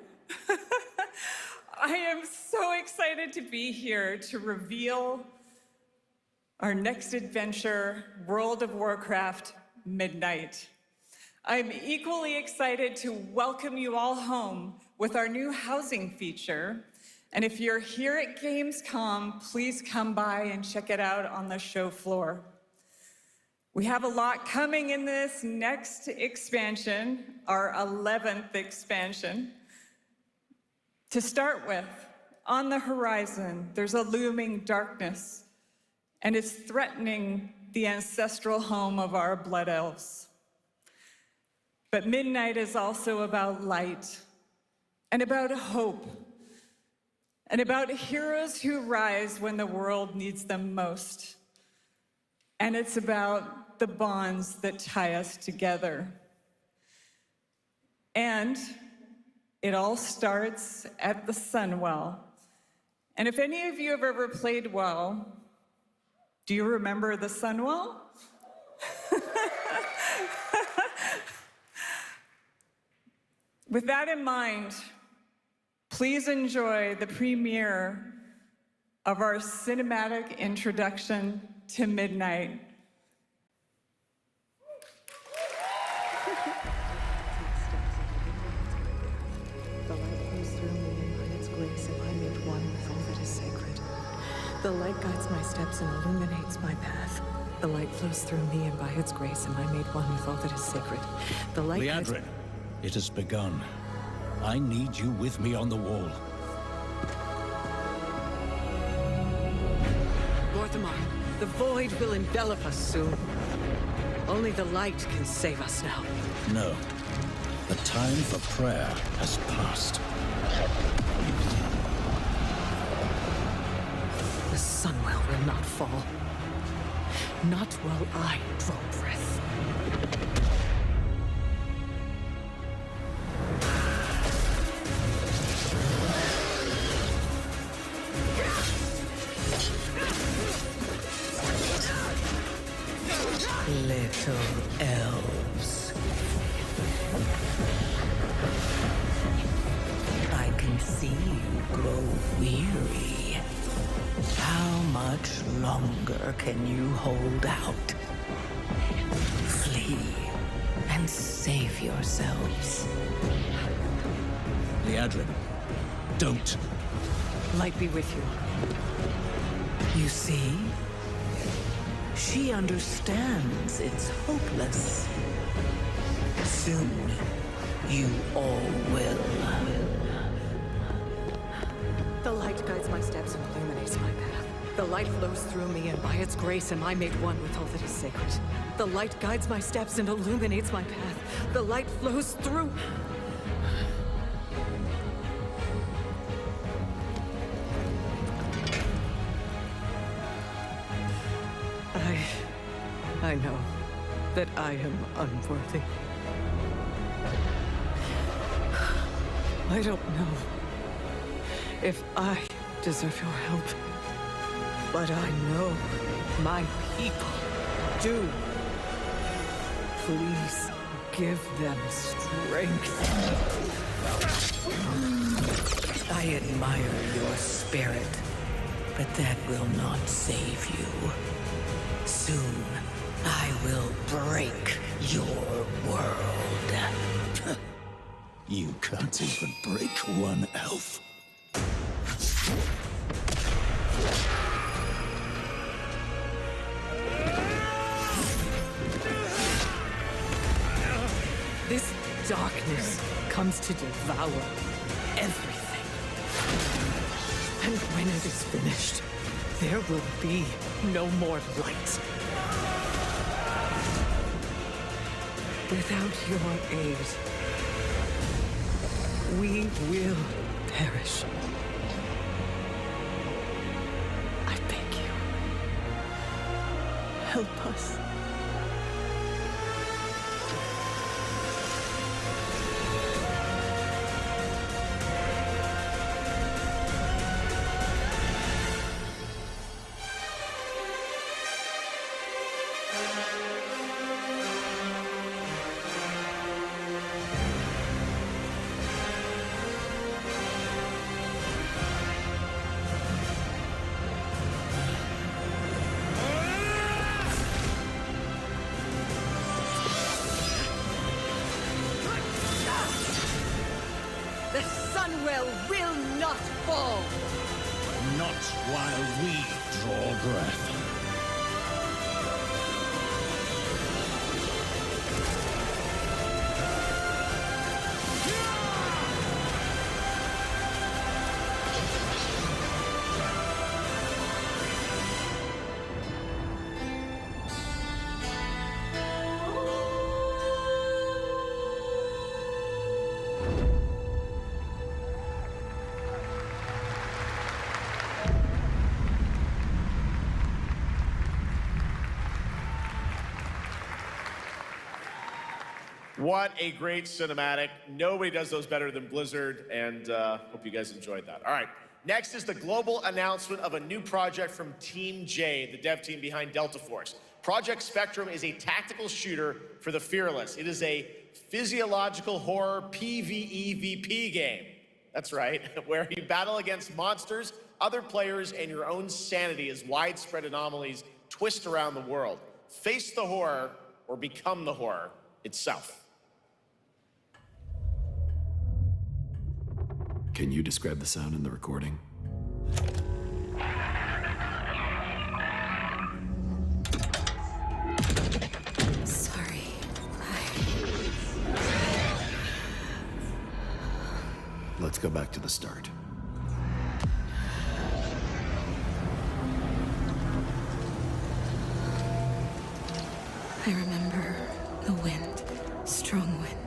I am so excited to be here to reveal our next adventure, World of Warcraft Midnight. I'm equally excited to welcome you all home with our new housing feature. And if you're here at Gamescom, please come by and check it out on the show floor. We have a lot coming in this next expansion, our 11th expansion. To start with, on the horizon, there's a looming darkness, and it's threatening the ancestral home of our blood elves. But Midnight is also about light, and about hope, and about heroes who rise when the world needs them most. And it's about the bonds that tie us together. And it all starts at the Sunwell. And if any of you have ever played WoW, do you remember the Sunwell? With that in mind, please enjoy the premiere of our cinematic introduction to Midnight. The light flows through me, and by its grace am I made one with all that is sacred. The light guides my steps and illuminates my path. The light flows through me, and by its grace am I made one with all that is sacred. The light Liadrin, it has begun. I need you with me on the wall. Mortimer, the void will envelop us soon. Only the light can save us now. No. The time for prayer has passed. The Sunwell will not fall. Not while I draw breath. Little elves. I can see you grow weary. How much longer can you hold out? Flee and save yourselves. Liadrin, don't. Light be with you. You see? She understands it's hopeless. Soon, you all will. The light guides my steps and illuminates my path. The light flows through me, and by its grace am I made one with all that is sacred. The light guides my steps and illuminates my path. The light flows through... I know that I am unworthy. I don't know if I deserve your help, but I know my people do. Please give them strength. I admire your spirit, but that will not save you. Soon, I will break your world. You can't even break one elf. This darkness comes to devour everything. And when it is finished, there will be no more light. Without your aid, we will perish. I beg you, help us. The Sunwell will not fall! Not while we draw breath. What a great cinematic. Nobody does those better than Blizzard, and hope you guys enjoyed that. All right, next is the global announcement of a new project from Team J, the dev team behind Delta Force. Project Spectrum is a tactical shooter for the fearless. It is a physiological horror PvEVP game. That's right, where you battle against monsters, other players, and your own sanity as widespread anomalies twist around the world. Face the horror or become the horror itself. Can you describe the sound in the recording? Sorry. Let's go back to the start. I remember the wind, strong wind.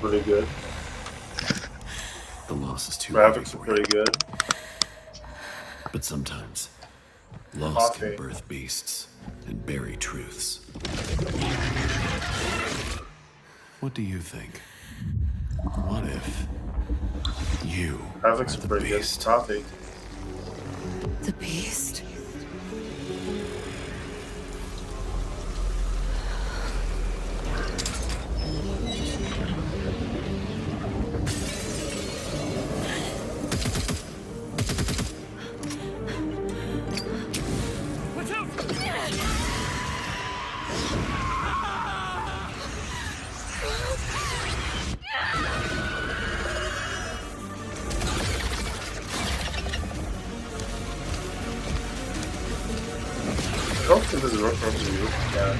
pretty good. The loss is too heavy Graphics are for pretty you. good. But sometimes, loss Coffee. can birth beasts and bury truths. What do you think? What if you Graphics are are pretty good. beast? Coffee. The beast? Watch out! I don't think this is working for you. Yeah.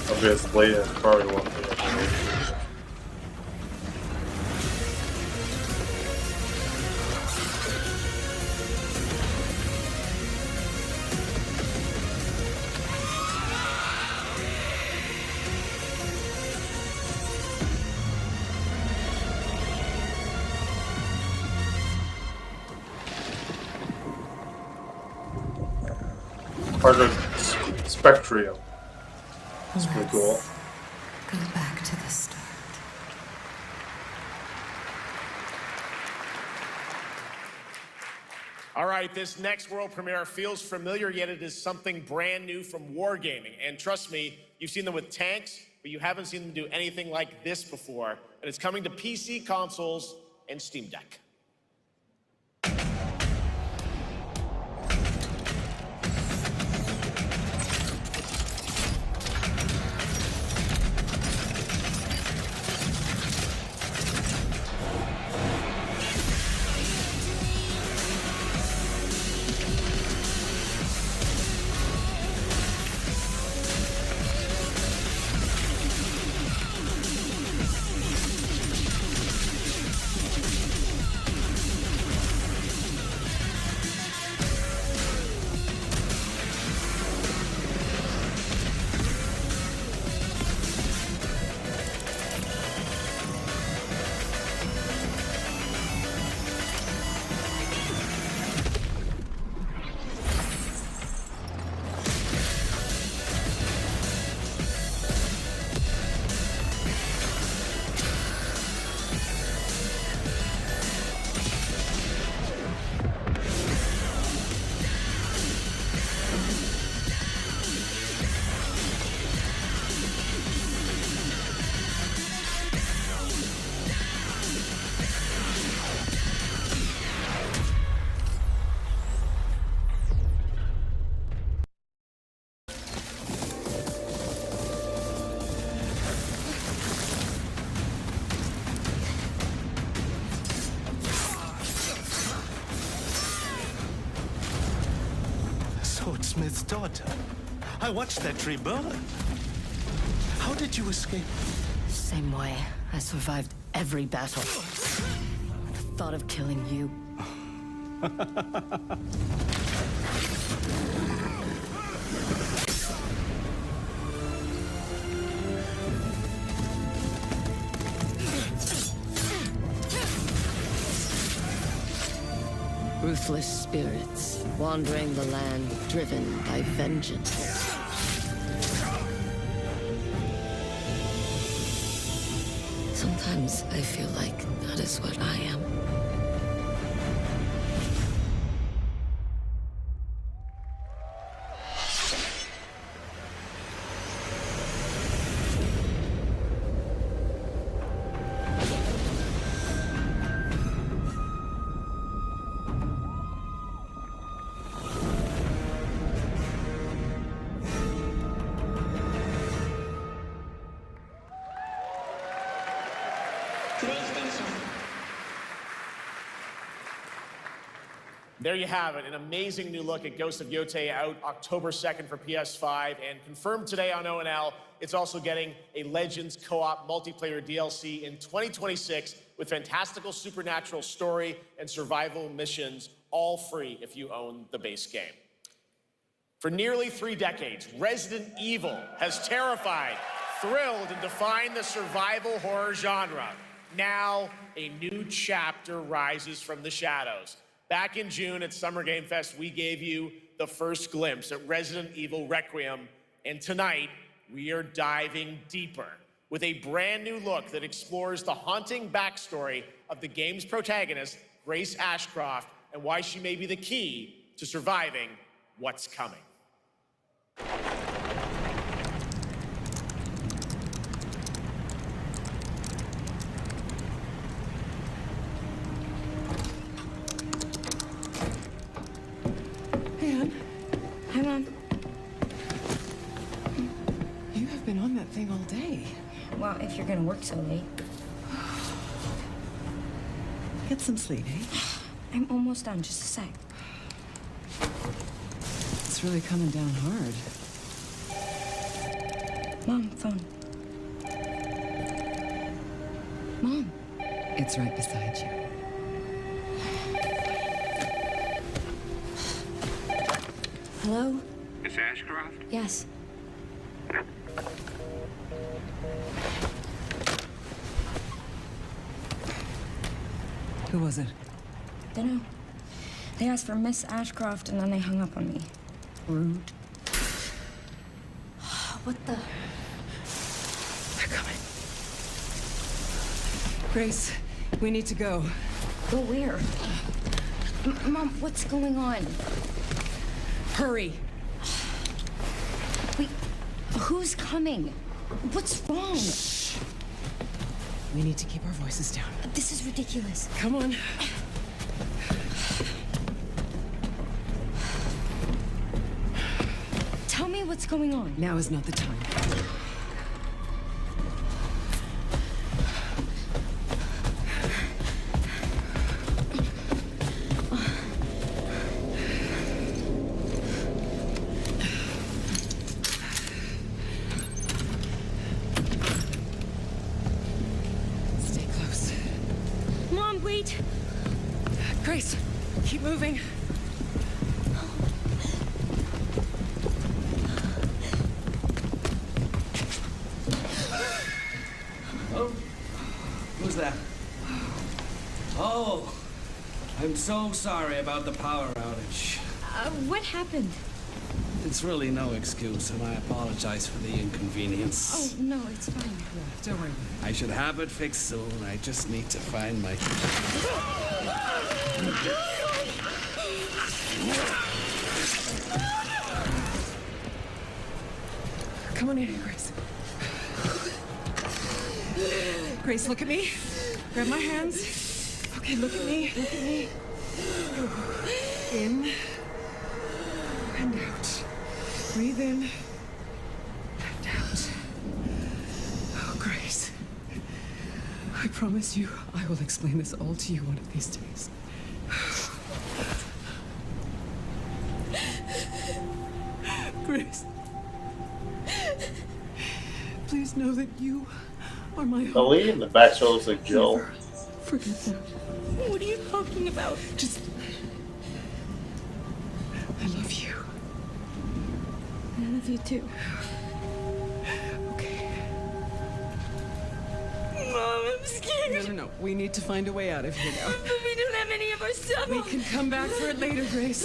Obviously, it's probably one thing I can do. Project Spectrium. That's pretty cool. Go back to the start. All right, this next world premiere feels familiar, yet it is something brand new from Wargaming. And trust me, you've seen them with tanks, but you haven't seen them do anything like this before. And it's coming to PC, consoles, and Steam Deck. Swordsmith's daughter. I watched that tree burn. How did you escape? Same way. I survived every battle. The thought of killing you. Ruthless spirits, wandering the land, driven by vengeance. Sometimes I feel like that is what I am. There you have it, an amazing new look at Ghost of Yotei, out October 2nd for PS5, and confirmed today on ONL. It's also getting a Legends co-op multiplayer DLC in 2026 with fantastical supernatural story and survival missions, all free if you own the base game. For nearly 3 decades, Resident Evil has terrified, thrilled, and defined the survival horror genre. Now, a new chapter rises from the shadows. Back in June at Summer Game Fest, we gave you the first glimpse at Resident Evil Requiem, and tonight, we are diving deeper with a brand new look that explores the haunting backstory of the game's protagonist, Grace Ashcroft, and why she may be the key to surviving what's coming. Anne, Hi, Mom. you have been on that thing all day. Well, if you're gonna work so late. Get some sleep, eh? I'm almost done, just a sec. It's really coming down hard. Mom, phone. Mom. It's right beside you. Hello? Miss Ashcroft? Yes. Who was it? Dunno. They asked for Miss Ashcroft and then they hung up on me. Rude. What the? They're coming. Grace, we need to go. Go where? Mom, what's going on? Hurry. Wait, who's coming? What's wrong? Shh. We need to keep our voices down. This is ridiculous. Come on. Tell me what's going on. Now is not the time. Stay close. Mom, wait. Grace, keep moving. Oh, who's that? Oh, I'm so sorry about the power outage. What happened? It's really no excuse, and I apologize for the inconvenience. Oh, no, it's fine. Don't worry. I should have it fixed soon. I just need to find my... Come on in, Grace. Grace, look at me. Grab my hands. Okay, look at me. Look at me. In and out. Breathe in and out. Oh, Grace. I promise you, I will explain this all to you one of these days. Grace. Please know that you are my home. Ellie in the back looks like Jill. Forget them. What are you talking about? Just... I love you. I love you too. Okay. Mom, I'm scared. No. We need to find a way out of here now. But we don't have any of our stuff. We can come back for it later, Grace.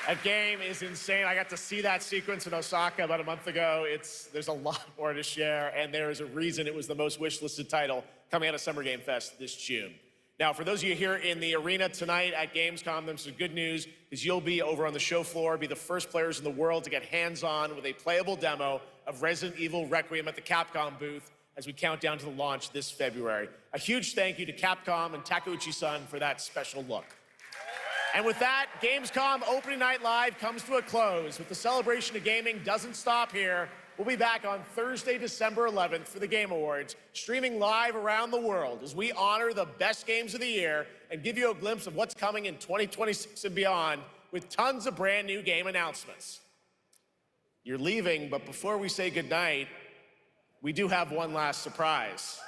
That game is insane. I got to see that sequence in Osaka about a month ago. There's a lot more to share, and there is a reason it was the most wishlisted title coming out of Summer Game Fest this June. Now, for those of you here in the arena tonight at Gamescom, there's some good news, because you'll be over on the show floor, be the first players in the world to get hands-on with a playable demo of Resident Evil Requiem at the Capcom booth as we count down to the launch this February. A huge thank you to Capcom and Takeuchi-san for that special look. And with that, Gamescom Opening Night Live comes to a close, but the celebration of gaming doesn't stop here. We'll be back on Thursday, December 11th for the Game Awards, streaming live around the world as we honor the best games of the year and give you a glimpse of what's coming in 2026 and beyond with tons of brand new game announcements. You're leaving, but before we say goodnight, we do have one last surprise.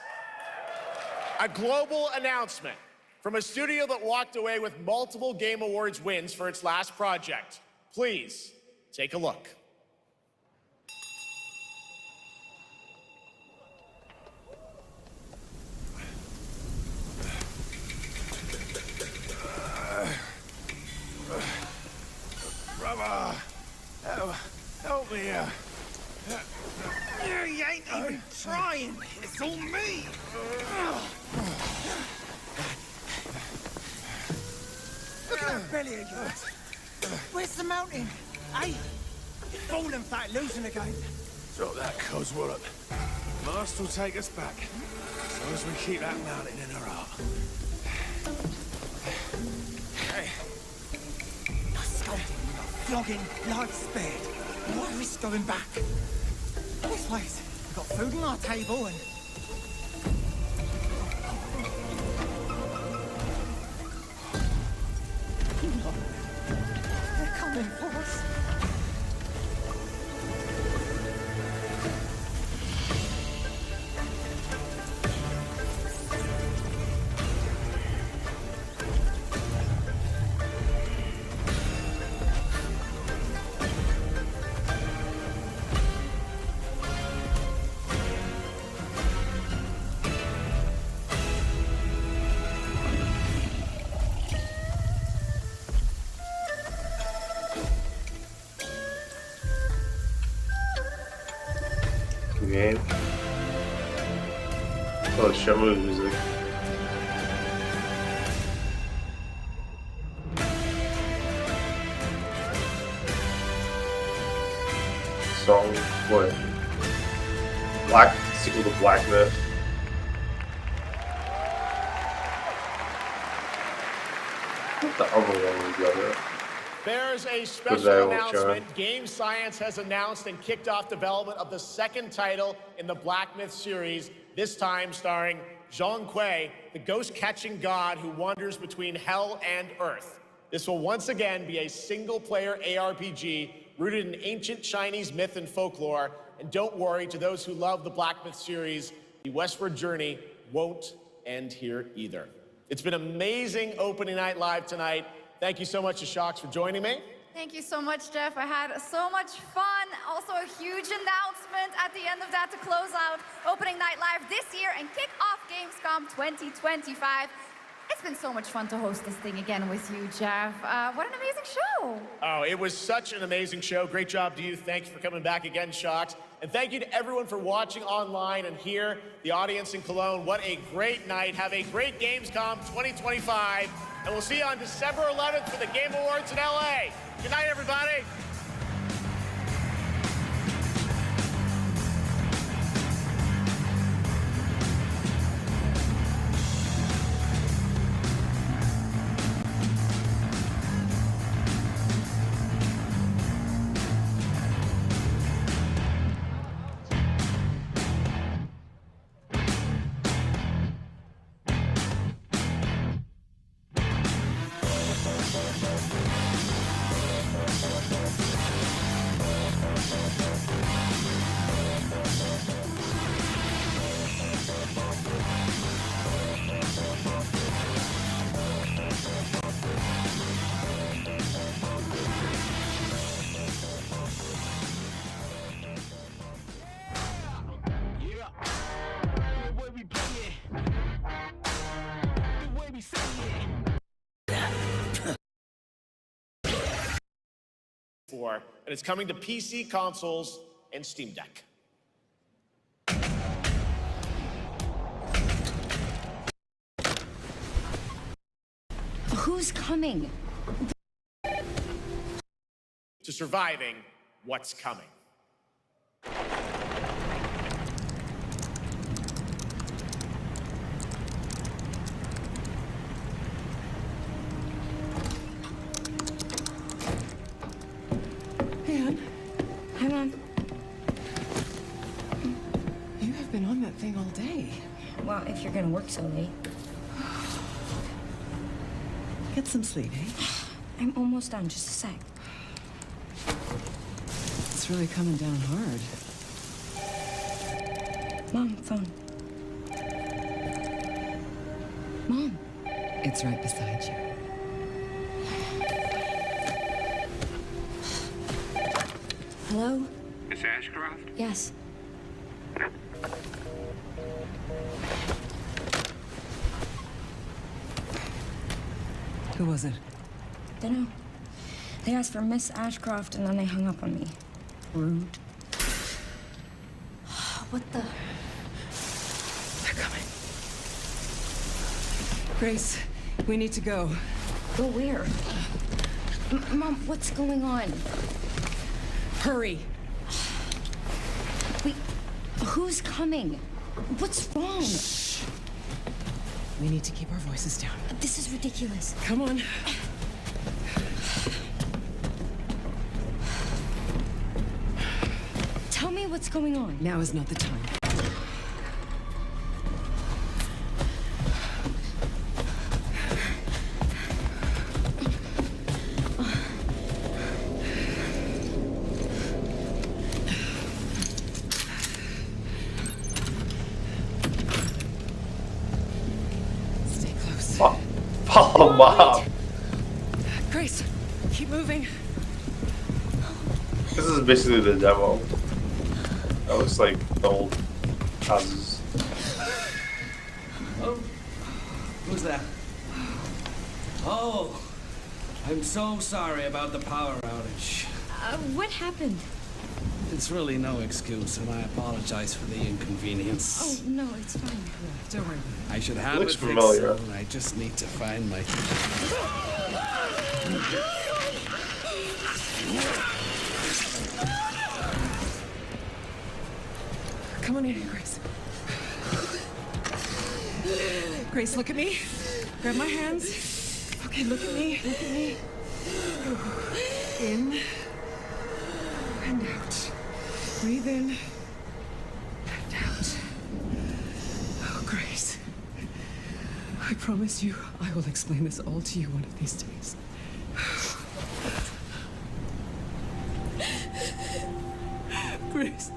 A global announcement from a studio that walked away with multiple Game Awards wins for its last project. Please, take a look. Brother, help me here. You ain't even trying. It's all me. Look at that belly of yours. Where's the mountain? Hey, you're falling fat, losing again. Drop that coswallop. Master will take us back, as long as we keep that mountain in our heart. Hey. You're scolding, you're flogging, life spared. Why risk going back? This place, we've got food on our table and... They're coming for us. Game. Oh, show me music. Song, what? Sequel to Black Myth. What the other one was the other? There's a special announcement. Game Science has announced and kicked off development of the second title in the Black Myth series, this time starring Zhong Kui, the ghost-catching god who wanders between hell and earth. This will once again be a single-player ARPG rooted in ancient Chinese myth and folklore. And don't worry, to those who love the Black Myth series, the westward journey won't end here either. It's been amazing opening night live tonight. Thank you so much to Shox for joining me. Thank you so much, Jeff. I had so much fun. Also, a huge announcement at the end of that to close out Opening Night Live this year and kick off Gamescom 2025. It's been so much fun to host this thing again with you, Jeff. What an amazing show. Oh, it was such an amazing show. Great job to you. Thanks for coming back again, Shox. And thank you to everyone for watching online and here, the audience in Cologne. What a great night. Have a great Gamescom 2025. And we'll see you on December 11th for the Game Awards in LA. Good night, everybody. And it's coming to PC, consoles, and Steam Deck. Who's coming? To surviving what's coming. Hang on. You have been on that thing all day. Well, if you're gonna work so late. Get some sleep, eh? I'm almost done, just a sec. It's It's really coming down hard. Mom, phone. Mom. It's right beside you. Hello? Miss Ashcroft? Yes. Who was it? Dunno. They asked for Miss Ashcroft and then they hung up on me. Rude. What the? They're coming. Grace, we need to go. Go where? Mom, what's going on? Hurry. Wait, who's coming? What's wrong? Shh. We need to keep our voices down. This is ridiculous. Come on. Tell me what's going on. Now is not the time. Stay close. Follow Mom. Grace, keep moving. This is basically the demo. That looks like the old houses. Oh, who's that? Oh, I'm so sorry about the power outage. What happened? It's really no excuse, and I apologize for the inconvenience. Oh, no, it's fine. Don't worry. I should have Looks it fixed familiar. soon. I just need to find my... Come on in here, Grace. Grace, look at me. Grab my hands. Okay, look at me. Look at me. In and out. Breathe in and out. Oh, Grace. I promise you, I will explain this all to you one of these days. Grace.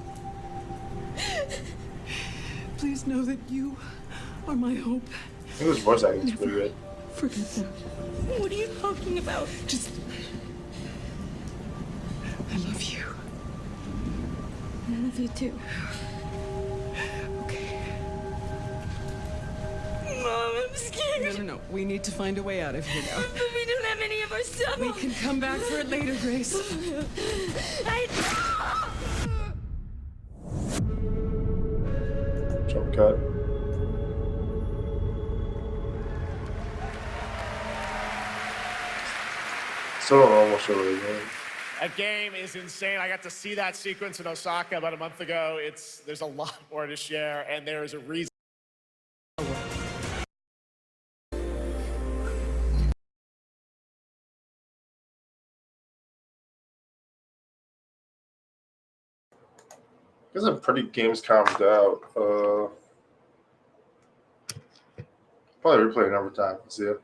Please know that you are my hope. I think this voice acting is pretty good. Forget that. What are you talking about? Just... I love you. I love you too. Okay. Mom, I'm scared. No. We need to find a way out of here now. But we don't have any of our stuff. We can come back for it later, Grace. Jump cut. Still don't know what show we're doing. That game is insane. I got to see that sequence in Osaka about a month ago. There's a lot more to share, and there is a reason. Guess I'm pretty Gamescom'd out. Probably replay another time. See ya.